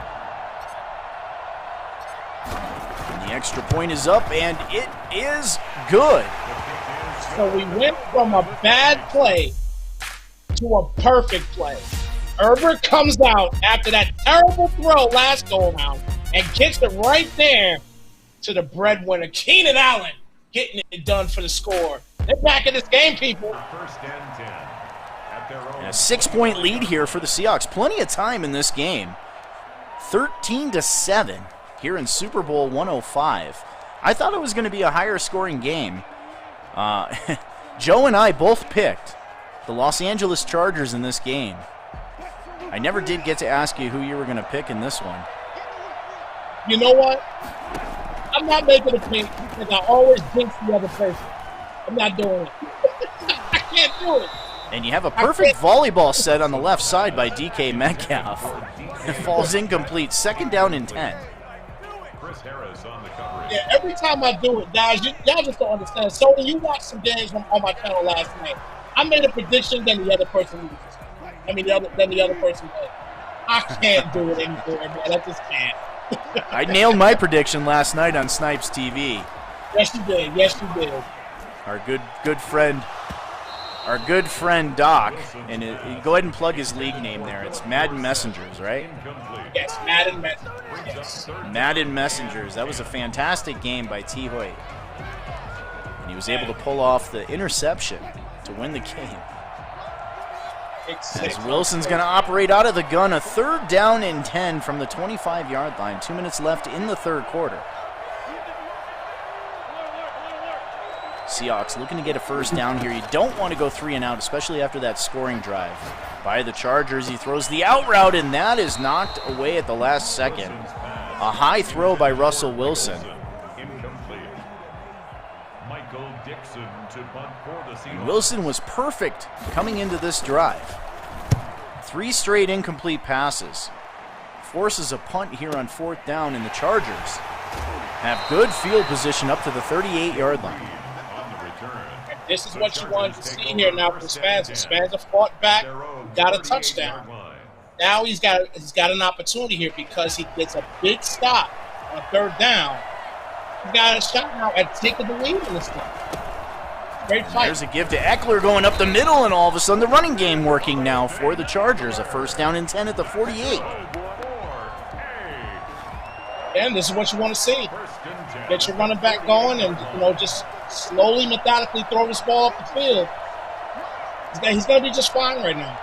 And the extra point is up, and it is good. So we went from a bad play to a perfect play. Herbert comes out after that terrible throw last go-around and gets it right there to the breadwinner, Keenan Allen, getting it done for the score. They're back in this game, people. First and 10 at their own. And a 6-point lead here for the Seahawks. Plenty of time in this game. 13-7 here in Super Bowl 105. I thought it was going to be a higher scoring game. Joe and I both picked the Los Angeles Chargers in this game. I never did get to ask you who you were going to pick in this one. You know what? I'm not making a pick because I always jinx the other person. I'm not doing it. I can't do it. And you have a perfect volleyball set on the left side by DK Metcalf. It falls incomplete. Second down and 10. Chris Harris on the coverage. Yeah, every time I do it, guys, y'all just don't understand. So when you watched some games on my channel last night, I made a prediction, then the other person loses. Then the other person did. I can't do it anymore, man. I just can't. I nailed my prediction last night on Snipes TV. Yes, you did. Yes, you did. Our good friend Doc, and go ahead and plug his league name there. It's Madden Messengers, right? Yes, Madden Messengers. Yes. Madden Messengers. That was a fantastic game by T. Hoyt. And he was able to pull off the interception to win the game. As Wilson's going to operate out of the gun, a third down and 10 from the 25-yard line. 2 minutes left in the third quarter. Seahawks looking to get a first down here. You don't want to go 3 and out, especially after that scoring drive by the Chargers. He throws the out route, and that is knocked away at the last second. A high throw by Russell Wilson. Incomplete. Michael Dixon to punt for the Seahawks. Wilson was perfect coming into this drive. 3 straight incomplete passes. Forces a punt here on 4th down, and the Chargers have good field position up to the 38-yard line. On the return. And this is what you wanted to see here now for Spanza. Spanza fought back, got a touchdown. Now he's got an opportunity here because he gets a big stop on 3rd down. He got a shot now at taking the lead in this one. Great fight. There's a give to Eckler going up the middle, and all of a sudden the running game working now for the Chargers. A first down and 10 at the 48. And this is what you want to see. Get your running back going and, just slowly, methodically throw this ball up the field. He's going to be just fine right now.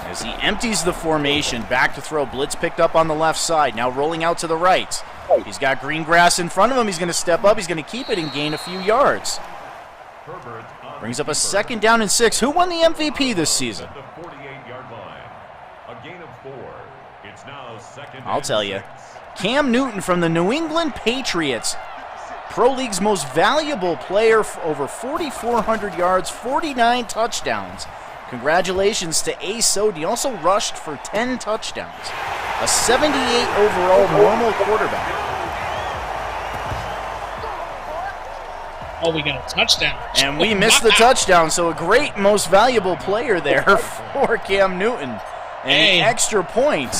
As he empties the formation, back to throw. Blitz picked up on the left side. Now rolling out to the right. He's got green grass in front of him. He's going to step up. He's going to keep it and gain a few yards. Brings up a 2nd down and 6. Who won the MVP this season? I'll tell you. Cam Newton from the New England Patriots. Pro League's most valuable player, over 4,400 yards, 49 touchdowns. Congratulations to A. Soden. He also rushed for 10 touchdowns. A 78 overall normal quarterback. Oh, we got a touchdown. And we missed the touchdown, so a great most valuable player there for Cam Newton. And the extra point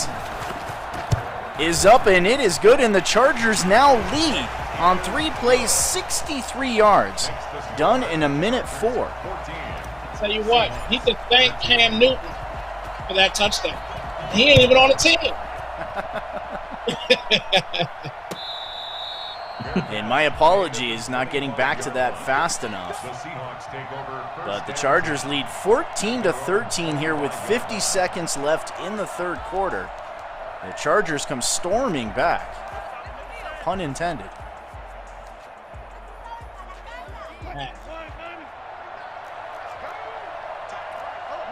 is up, and it is good, and the Chargers now lead on 3 plays, 63 yards. Done in a minute 4. Tell you what, he could thank Cam Newton for that touchdown. He ain't even on the team. And my apologies, not getting back to that fast enough. But the Chargers lead 14-13 here with 50 seconds left in the 3rd quarter. The Chargers come storming back. Pun intended.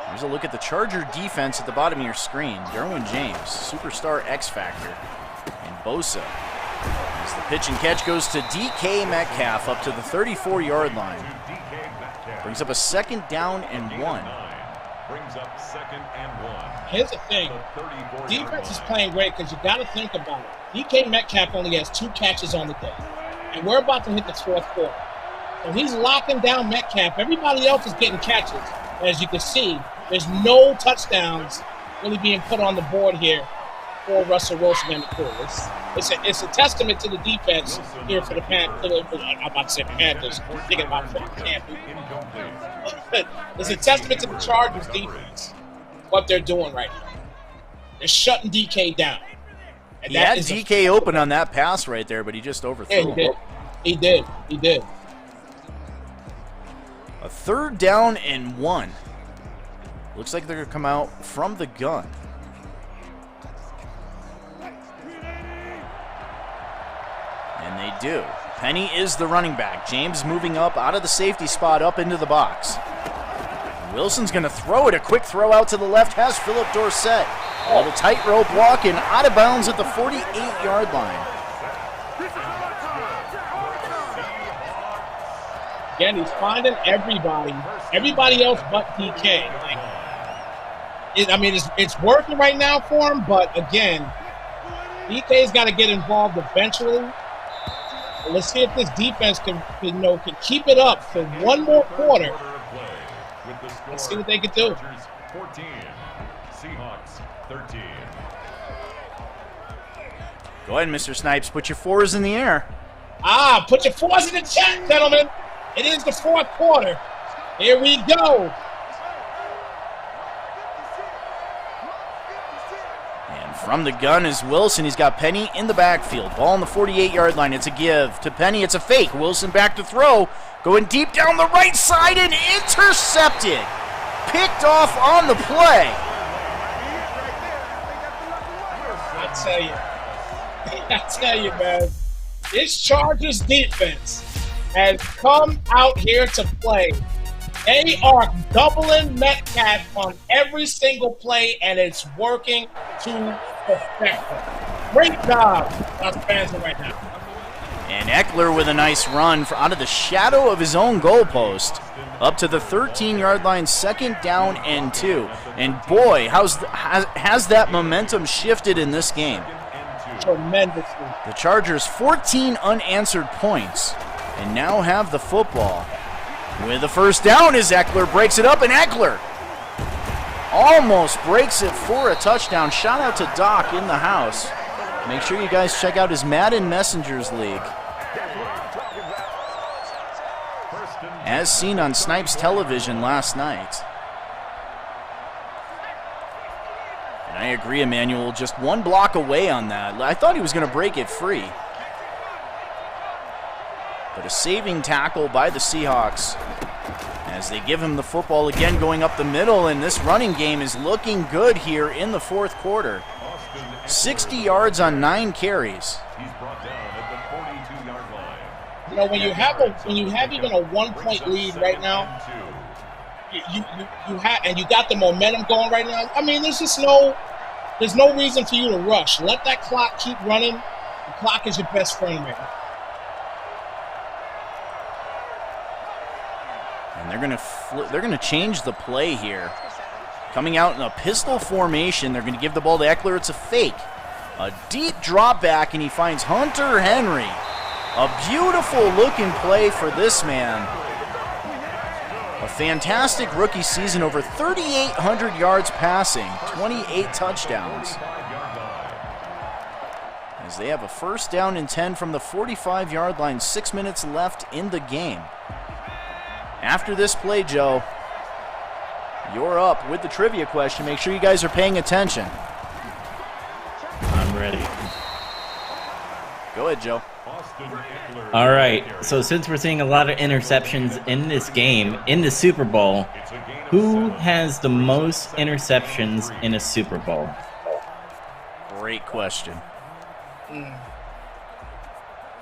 Here's a look at the Charger defense at the bottom of your screen. Derwin James, superstar X Factor, and Bosa. As the pitch and catch goes to DK Metcalf up to the 34-yard line. Brings up a 2nd down and 1. Here's the thing. Defense is playing great because you got to think about it. DK Metcalf only has 2 catches on the day. And we're about to hit the 4th quarter. So he's locking down Metcalf. Everybody else is getting catches. As you can see, there's no touchdowns really being put on the board here for Russell Wilson and the crew. It's a testament to the defense here for the Panthers. I'm about to say Panthers. I'm thinking about Cam Newton. It's a testament to the Chargers defense, what they're doing right now. They're shutting DK down. And he had DK open on that pass right there, but he just overthrew him. He did. A 3rd down and 1. Looks like they're going to come out from the gun. And they do. Penny is the running back. James moving up out of the safety spot up into the box. Wilson's going to throw it. A quick throw out to the left has Philip Dorsett. A little tightrope walk and out of bounds at the 48-yard line. Again, he's finding everybody else but DK. It's working right now for him, but again, DK's got to get involved eventually. Let's see if this defense can keep it up for one more quarter. Let's see what they can do. 14, Seahawks 13. Go ahead, Mr. Snipes. Put your 4s in the air. Put your 4s in the chat, gentlemen. It is the 4th quarter. Here we go. And from the gun is Wilson. He's got Penny in the backfield. Ball on the 48-yard line. It's a give to Penny. It's a fake. Wilson back to throw. Going deep down the right side and intercepted. Picked off on the play. I tell you, man. This Chargers defense has come out here to play. They are doubling Metcalf on every single play, and it's working to perfection. Great job, us fans right now. And Eckler with a nice run out of the shadow of his own goalpost up to the 13-yard line, 2nd down and 2. And boy, has that momentum shifted in this game. Tremendously. The Chargers 14 unanswered points and now have the football. With the 1st down as Eckler breaks it up, and Eckler almost breaks it for a touchdown. Shout out to Doc in the house. Make sure you guys check out his Madden Messengers League, as seen on Snipes Television last night. And I agree, Emmanuel, just one block away on that. I thought he was going to break it free. But a saving tackle by the Seahawks as they give him the football again going up the middle, and this running game is looking good here in the fourth quarter. 60 yards on 9 carries. He's brought down at the 42-yard line. You know, when you have even a 1-point lead right now, you have, and you got the momentum going right now. I mean, there's no reason for you to rush. Let that clock keep running. The clock is your best friend right now. And they're gonna change the play here. Coming out in a pistol formation, they're gonna give the ball to Eckler. It's a fake. A deep drop back, and he finds Hunter Henry. A beautiful looking play for this man. A fantastic rookie season, over 3,800 yards passing, 28 touchdowns. As they have a first down and 10 from the 45-yard line, 6 minutes left in the game. After this play, Joe, you're up with the trivia question. Make sure you guys are paying attention. I'm ready. Go ahead, Joe. All right, so since we're seeing a lot of interceptions in this game, in the Super Bowl, who has the most interceptions in a Super Bowl? Great question.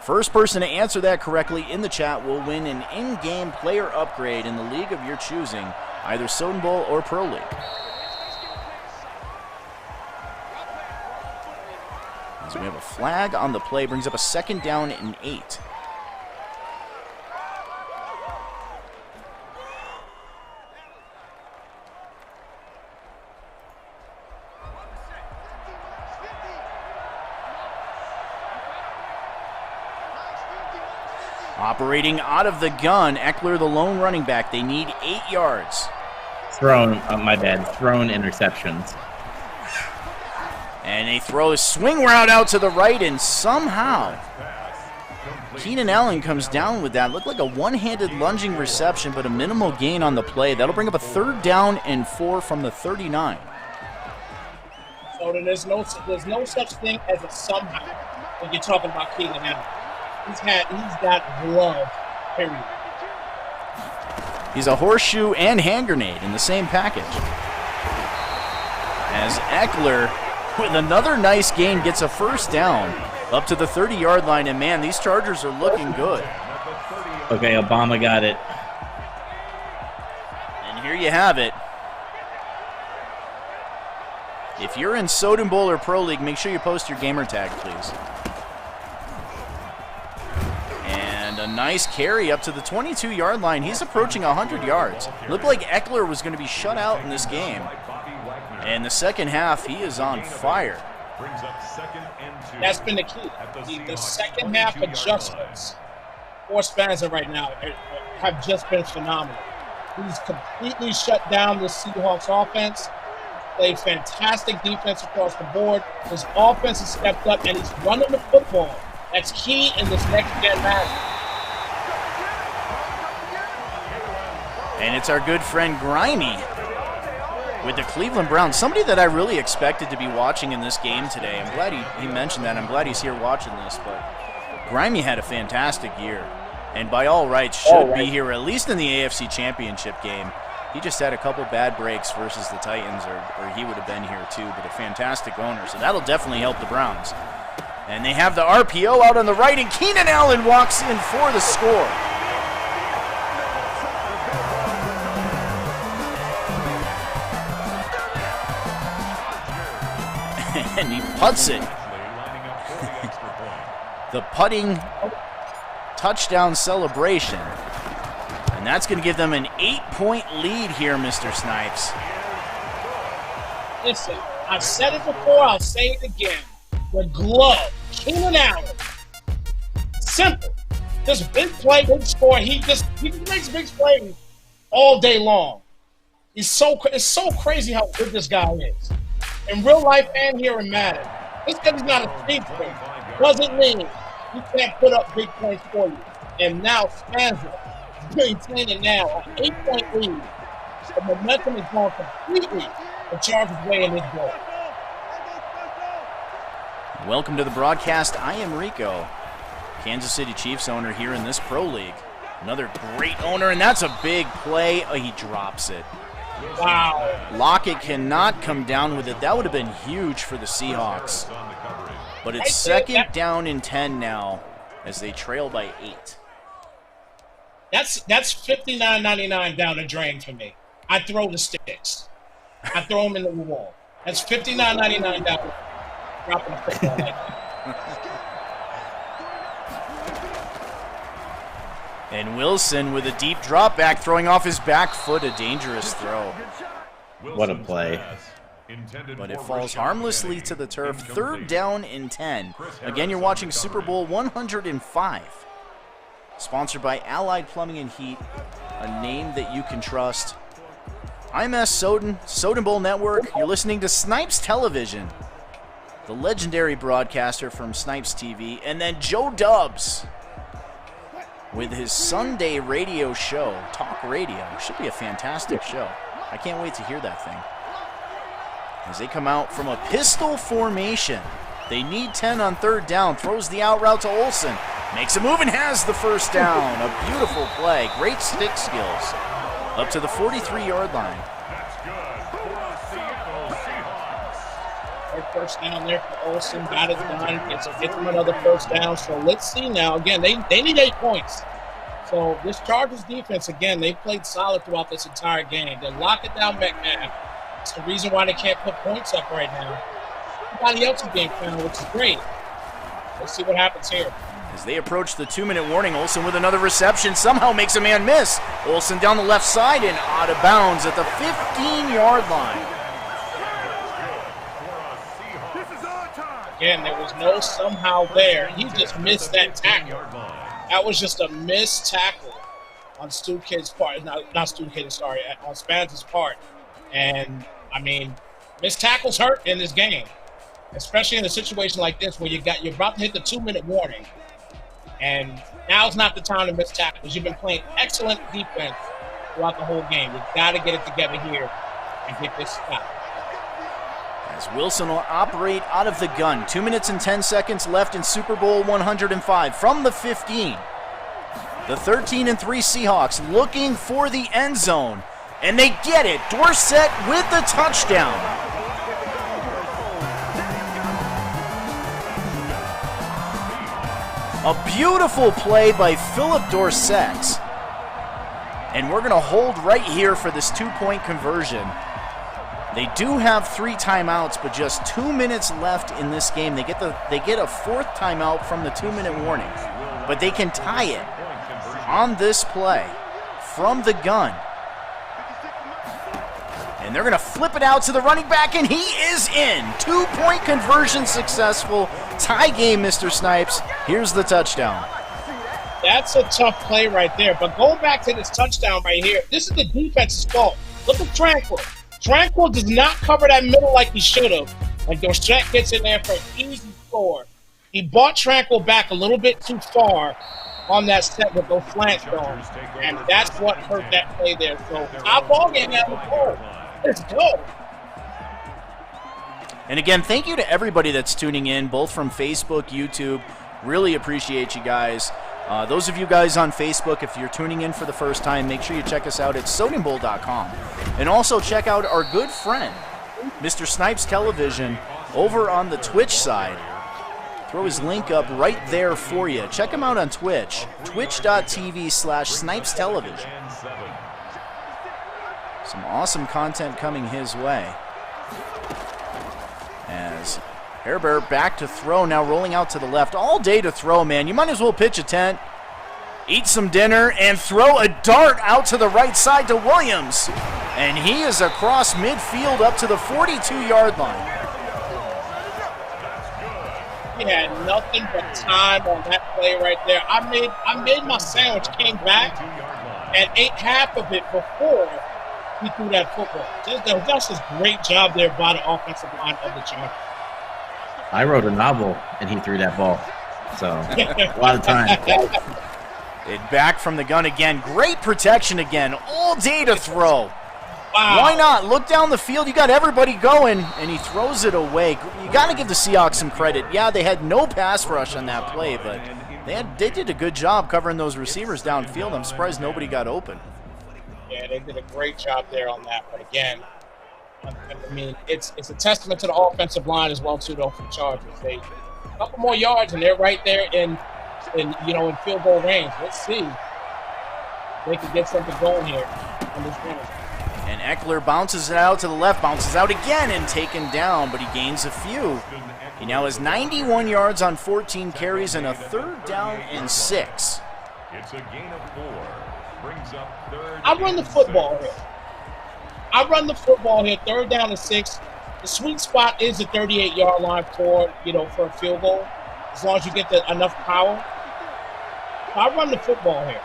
First person to answer that correctly in the chat will win an in-game player upgrade in the league of your choosing, either Soden Bowl or Pro League. So we have a flag on the play, brings up a second down and 8. Operating out of the gun, Eckler, the lone running back. They need 8 yards. Thrown interceptions. And they throw a swing route out to the right, and somehow Keenan Allen comes down with that. Looked like a one-handed lunging reception, but a minimal gain on the play. That'll bring up a third down and 4 from the 39. So there's no such thing as a somehow when you're talking about Keenan Allen. He's got glove, period. He's a horseshoe and hand grenade in the same package. As Eckler, with another nice gain, gets a first down up to the 30-yard line. And, man, these Chargers are looking good. Okay, Obama got it. And here you have it. If you're in Soden Bowl or Pro League, make sure you post your gamer tag, please. And a nice carry up to the 22-yard line. He's approaching 100 yards. Looked like Eckler was going to be shut out in this game. And the second half, he is on fire. That's been the key. The second half adjustments for Spanzer right now have just been phenomenal. He's completely shut down the Seahawks offense. Played fantastic defense across the board. His offense has stepped up, and he's running the football. That's key in this next-gen match. And it's our good friend Grimy with the Cleveland Browns, somebody that I really expected to be watching in this game today. I'm glad he mentioned that. I'm glad he's here watching this. But Grimy had a fantastic year, and by all rights should be here at least in the AFC Championship game. He just had a couple bad breaks versus the Titans, or he would have been here too, but a fantastic owner. So that'll definitely help the Browns. And they have the RPO out on the right, and Keenan Allen walks in for the score. And he putts it. The putting touchdown celebration. And that's going to give them an 8-point lead here, Mr. Snipes. Listen, I've said it before, I'll say it again. The glove, Keenan Allen. Simple. Just big play, big score. He makes big plays all day long. It's so crazy how good this guy is. In real life and here in Madden. This guy's not a big player. Doesn't mean he can't put up big points for you. And now Spanzer is maintaining now an 8-point lead. The momentum is going completely the Chargers way in this ball. Welcome to the broadcast. I am Rico, Kansas City Chiefs owner here in this Pro League. Another great owner, and that's a big play. Oh, he drops it. Wow. Lockett cannot come down with it. That would have been huge for the Seahawks. But it's second down and 10 now as they trail by 8. That's $59.99 down the drain for me. I throw the sticks. I throw them in the wall. That's $59.99 down. Dropping the football like that. And Wilson with a deep drop back, throwing off his back foot, a dangerous throw. What a play. But it falls harmlessly to the turf. Third down and 10. Again, you're watching Super Bowl 105. Sponsored by Allied Plumbing and Heat, a name that you can trust. I'm Soden Bowl Network. You're listening to Snipes Television, the legendary broadcaster from Snipes TV, and then Joe Dubs with his Sunday radio show, Talk Radio. Should be a fantastic show. I can't wait to hear that thing. As they come out from a pistol formation, they need 10 on third down. Throws the out route to Olsen. Makes a move and has the first down. A beautiful play. Great stick skills. Up to the 43-yard line. First down there for Olsen. Got it done. Gets him another first down. So let's see now. Again, they need 8 points. So this Chargers defense, again, they played solid throughout this entire game. They're locking down Metcalf. It's the reason why they can't put points up right now. Everybody else is being found, which is great. Let's see what happens here. As they approach the 2-minute warning, Olsen with another reception somehow makes a man miss. Olsen down the left side and out of bounds at the 15-yard line. Again, there was no somehow there. He just missed that tackle. That was just a missed tackle on Stu Kidd's part. Not Stu Kidd, sorry, on Spanos' part. And, I mean, missed tackles hurt in this game, especially in a situation like this where you're about to hit the 2-minute warning. And now's not the time to miss tackles. You've been playing excellent defense throughout the whole game. You've got to get it together here and get this stop. As Wilson will operate out of the gun. 2 minutes and 10 seconds left in Super Bowl 105 from the 15. The 13-3 Seahawks looking for the end zone. And they get it. Dorsett with the touchdown. A beautiful play by Philip Dorsett. And we're going to hold right here for this 2-point conversion. They do have 3 timeouts, but just 2 minutes left in this game. They get a 4th timeout from the 2-minute warning, but they can tie it on this play from the gun. And they're going to flip it out to the running back, and he is in. 2-point conversion successful. Tie game, Mr. Snipes. Here's the touchdown. That's a tough play right there. But going back to this touchdown right here, this is the defense's fault. Look at Tranquil. Tranquil does not cover that middle like he should have. And Dorsett gets in there for an easy score. He brought Tranquil back a little bit too far on that set with those slants going. And that's what hurt that play there. So, our ball game has the goal. Let's go. And again, thank you to everybody that's tuning in, both from Facebook, YouTube. Really appreciate you guys. Those of you guys on Facebook, if you're tuning in for the first time, make sure you check us out at sodenbowl.com. And also check out our good friend, Mr. Snipes Television, over on the Twitch side. Throw his link up right there for you. Check him out on Twitch, twitch.tv/Snipes Television. Some awesome content coming his way. As Herbert back to throw, now rolling out to the left. All day to throw, man. You might as well pitch a tent, eat some dinner, and throw a dart out to the right side to Williams. And he is across midfield up to the 42-yard line. He had nothing but time on that play right there. I made my sandwich, came back, and ate half of it before he threw that football. That's just a great job there by the offensive line of the Chargers. I wrote a novel, and he threw that ball. So, a lot of time. It back from the gun again. Great protection again. All day to throw. Wow. Why not? Look down the field. You got everybody going, and he throws it away. You got to give the Seahawks some credit. Yeah, they had no pass rush on that play, but they did a good job covering those receivers downfield. I'm surprised nobody got open. Yeah, they did a great job there on that. But again, I mean, it's a testament to the offensive line as well too, though, for the Chargers. They a couple more yards, and they're right there in field goal range. Let's see if they can get something going here on this game. And Eckler bounces it out to the left, bounces out again and taken down, but he gains a few. He now has 91 yards on 14 carries and a 3rd down and 6. It's a gain of 4. Brings up 3rd. I run the football here. 3rd down and 6. The sweet spot is the 38-yard line for a field goal, as long as you get enough power. I run the football here.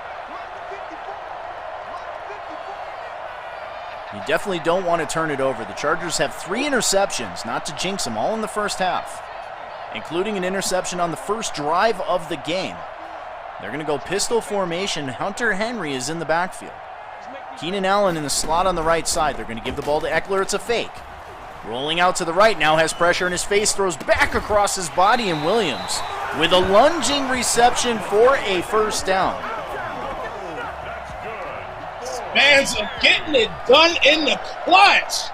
You definitely don't want to turn it over. The Chargers have 3 interceptions, not to jinx them, all in the first half, including an interception on the first drive of the game. They're going to go pistol formation. Hunter Henry is in the backfield. Keenan Allen in the slot on the right side. They're going to give the ball to Eckler. It's a fake. Rolling out to the right, now has pressure in his face, throws back across his body, and Williams with a lunging reception for a 1st down. Man's getting it done in the clutch.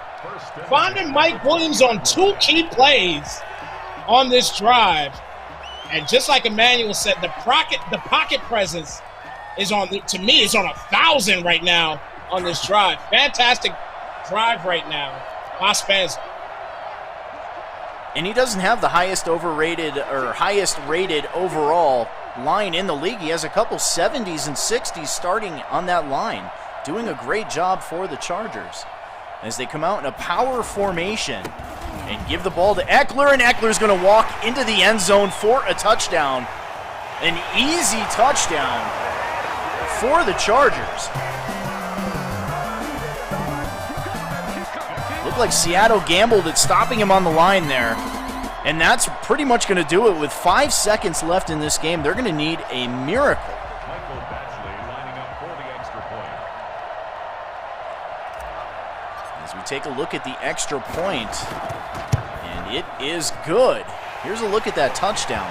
Finding Mike Williams on 2 key plays on this drive. And just like Emmanuel said, the pocket presence is on 1,000 right now on this drive. Fantastic drive right now by Spencer. And he doesn't have the highest rated overall line in the league. He has a couple 70s and 60s starting on that line. Doing a great job for the Chargers as they come out in a power formation and give the ball to Eckler, and Eckler's going to walk into the end zone for a touchdown. An easy touchdown for the Chargers. Looked like Seattle gambled at stopping him on the line there, and that's pretty much going to do it. With 5 seconds left in this game, they're going to need a miracle. We take a look at the extra point, and it is good. Here's a look at that touchdown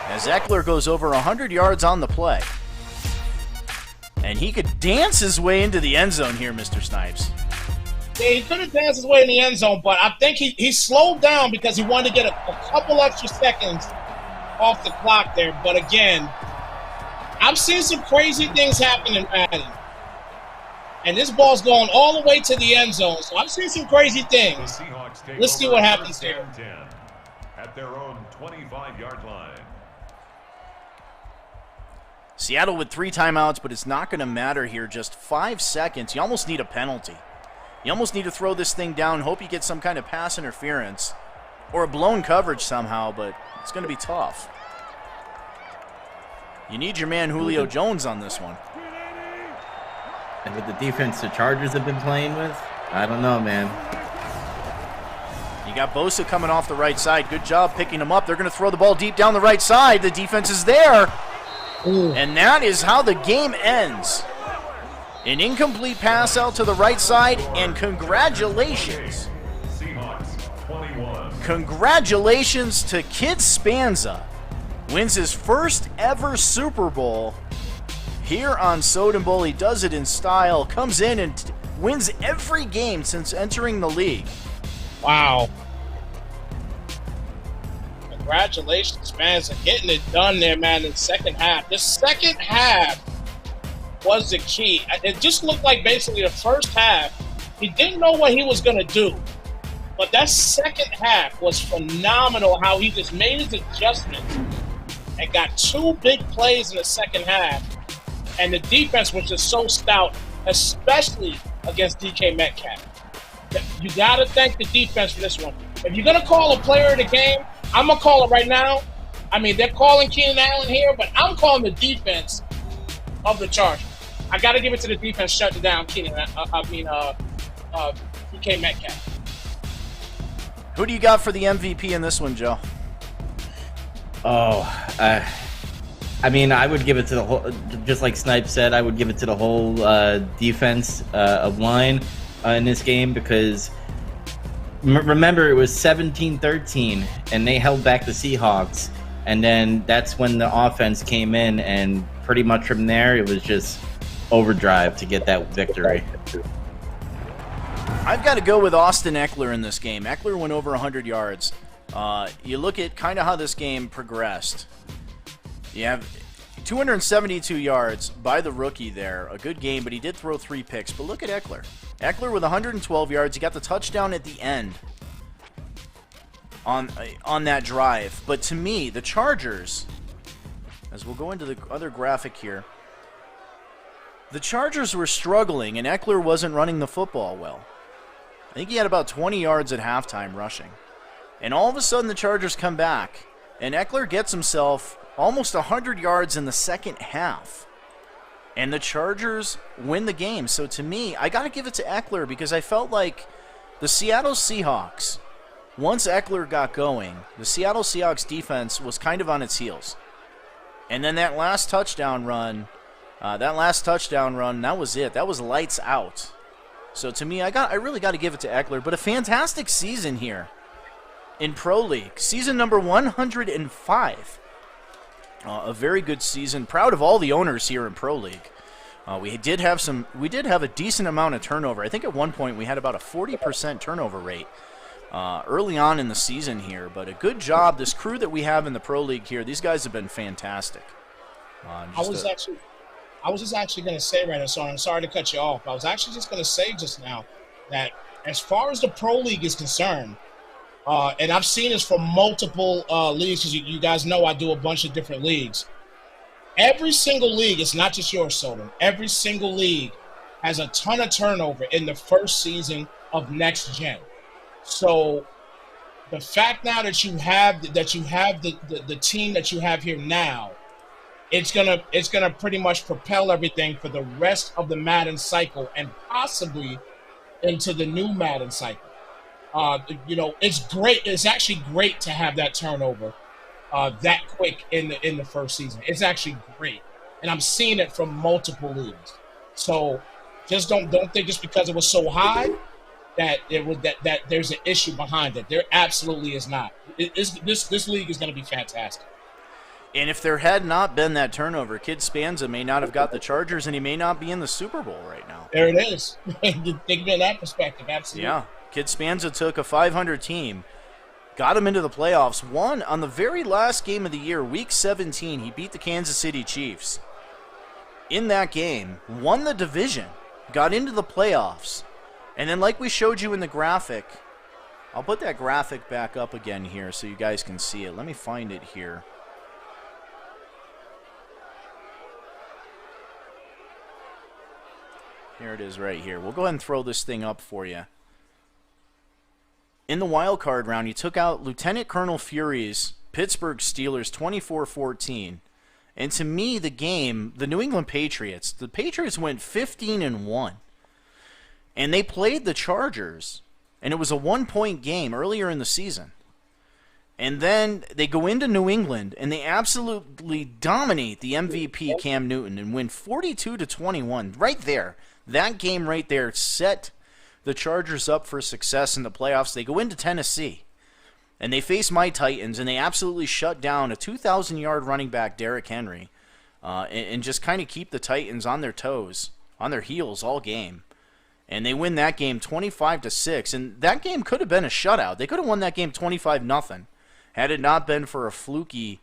as Eckler goes over 100 yards on the play. And he could dance his way into the end zone here, Mr. Snipes. Yeah, he could have danced his way in the end zone, but I think he slowed down because he wanted to get a couple extra seconds off the clock there. But again, I've seen some crazy things happen in Madden. And this ball's going all the way to the end zone. So I've seen some crazy things. Let's see what happens here. At their own 25-yard line. Seattle with 3 timeouts, but it's not going to matter here. Just 5 seconds. You almost need a penalty. You almost need to throw this thing down, hope you get some kind of pass interference or a blown coverage somehow, but it's going to be tough. You need your man Julio Jones on this one. And with the defense the Chargers have been playing with, I don't know, man. You got Bosa coming off the right side. Good job picking him up. They're going to throw the ball deep down the right side. The defense is there. Ooh. And that is how the game ends. An incomplete pass out to the right side, and congratulations. Seahawks 21. Congratulations to Kid Spanza. Wins his first ever Super Bowl here on Soden Bowl. He does it in style, comes in and wins every game since entering the league. Wow. Congratulations, man. So getting it done there, man, in the second half. The second half was the key. It just looked like basically the first half, he didn't know what he was going to do. But that second half was phenomenal, how he just made his adjustments and got 2 big plays in the second half. And the defense was just so stout, especially against DK Metcalf. You got to thank the defense for this one. If you're going to call a player of the game, I'm going to call it right now. I mean, they're calling Keenan Allen here, but I'm calling the defense of the Chargers. I got to give it to the defense shutting down DK Metcalf. Who do you got for the MVP in this one, Joe? I mean, I would give it to the whole, just like Snipe said, I would give it to the whole defense of line. in this game because remember it was 17-13 and they held back the Seahawks, and then that's when the offense came in, and pretty much from there it was just overdrive to get that victory. I've got to go with Austin Eckler in this game. Eckler went over 100 yards. You look at kind of how this game progressed. You have 272 yards by the rookie there. A good game, but he did throw 3 picks. But look at Eckler. Eckler with 112 yards. He got the touchdown at the end on that drive. But to me, the Chargers, as we'll go into the other graphic here, the Chargers were struggling, and Eckler wasn't running the football well. I think he had about 20 yards at halftime rushing. And all of a sudden, the Chargers come back, and Eckler gets himself almost 100 yards in the second half. And the Chargers win the game. So to me, I got to give it to Eckler because I felt like the Seattle Seahawks, once Eckler got going, the Seattle Seahawks defense was kind of on its heels. And then that last touchdown run, that was it. That was lights out. So to me, I really got to give it to Eckler. But a fantastic season here in Pro League. Season number 105. A very good season. Proud of all the owners here in Pro League. We did have a decent amount of turnover. I think at one point we had about a 40% turnover rate early on in the season here. But a good job. This crew that we have in the Pro League here, these guys have been fantastic. I was just actually going to say right now, so I'm sorry to cut you off. I was actually just going to say just now that as far as the Pro League is concerned, and I've seen this from multiple leagues because you guys know I do a bunch of different leagues. Every single league, it's not just yours, Soden. Every single league has a ton of turnover in the first season of Next Gen. So the fact now that you have the team that you have here now, it's gonna pretty much propel everything for the rest of the Madden cycle and possibly into the new Madden cycle. It's great. It's actually great to have that turnover that quick in the first season. It's actually great, and I'm seeing it from multiple leagues. So just don't think just because it was so high that that there's an issue behind it. There absolutely is not. This league is going to be fantastic. And if there had not been that turnover, Kid Spanza may not have got the Chargers, and he may not be in the Super Bowl right now. There it is. Think of it in that perspective, absolutely. Yeah. Kid Spanza took a 500 team, got him into the playoffs, won on the very last game of the year, Week 17. He beat the Kansas City Chiefs. In that game, won the division, got into the playoffs, and then like we showed you in the graphic, I'll put that graphic back up again here so you guys can see it. Let me find it here. Here it is right here. We'll go ahead and throw this thing up for you. In the wild card round, he took out Lieutenant Colonel Fury's Pittsburgh Steelers 24-14. And to me, the game, the New England Patriots, the Patriots went 15-1. And they played the Chargers, and it was a 1-point game earlier in the season. And then they go into New England, and they absolutely dominate the MVP Cam Newton and win 42-21 right there. That game right there set the Chargers up for success in the playoffs. They go into Tennessee, and they face my Titans, and they absolutely shut down a 2,000-yard running back, Derrick Henry, and just kind of keep the Titans on their toes, on their heels all game. And they win that game 25-6, and that game could have been a shutout. They could have won that game 25-0 had it not been for a fluky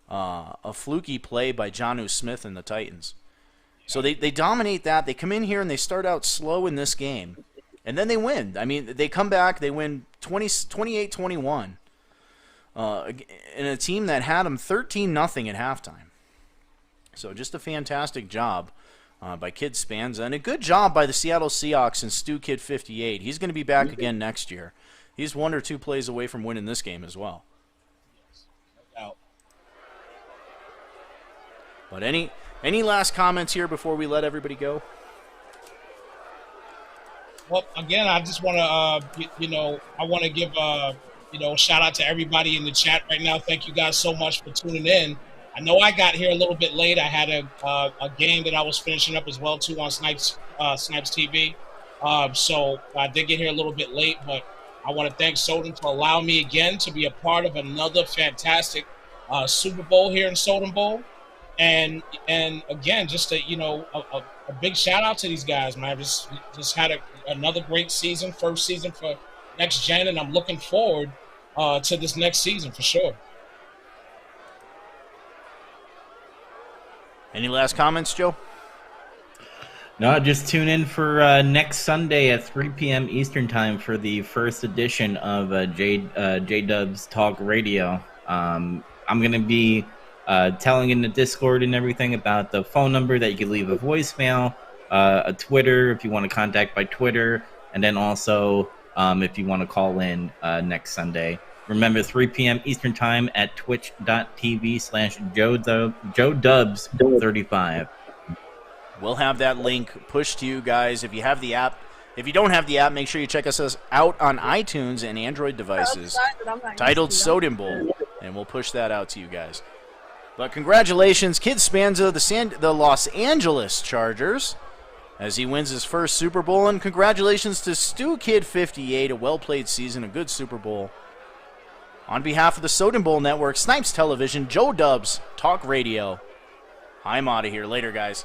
play by Jonnu Smith and the Titans. So they dominate that. They come in here and they start out slow in this game. And then they win. I mean, they come back. They win 28-21 in a team that had them 13-0 at halftime. So just a fantastic job by Kid Spanza. And a good job by the Seattle Seahawks and Stu Kid 58. He's going to be back again next year. He's 1 or 2 plays away from winning this game as well. But any last comments here before we let everybody go? Well, again, I just want to, I want to give, a shout out to everybody in the chat right now. Thank you guys so much for tuning in. I know I got here a little bit late. I had a game that I was finishing up as well, too, on Snipes TV. So I did get here a little bit late, but I want to thank Soden for allowing me again to be a part of another fantastic Super Bowl here in Soden Bowl. And again, just a big shout out to these guys, man. Just had another great season, first season for next gen, and I'm looking forward to this next season for sure. Any last comments, Joe? No, just tune in for next Sunday at 3 p.m. Eastern Time for the first edition of J-Dub's Talk Radio. I'm going to be telling in the Discord and everything about the phone number that you can leave a voicemail, a Twitter if you want to contact by Twitter, and then also if you want to call in next Sunday. Remember, 3 p.m. Eastern Time at twitch.tv/JoeDubs35. We'll have that link pushed to you guys if you have the app. If you don't have the app, make sure you check us out on iTunes and Android devices, titled Soden Bowl, and we'll push that out to you guys. But congratulations, Kid Spanza, the Los Angeles Chargers, as he wins his first Super Bowl, and congratulations to Stu Kid 58, a well-played season, a good Super Bowl. On behalf of the Soden Bowl Network, Snipes Television, Joe Dubs, Talk Radio, I'm out of here. Later, guys.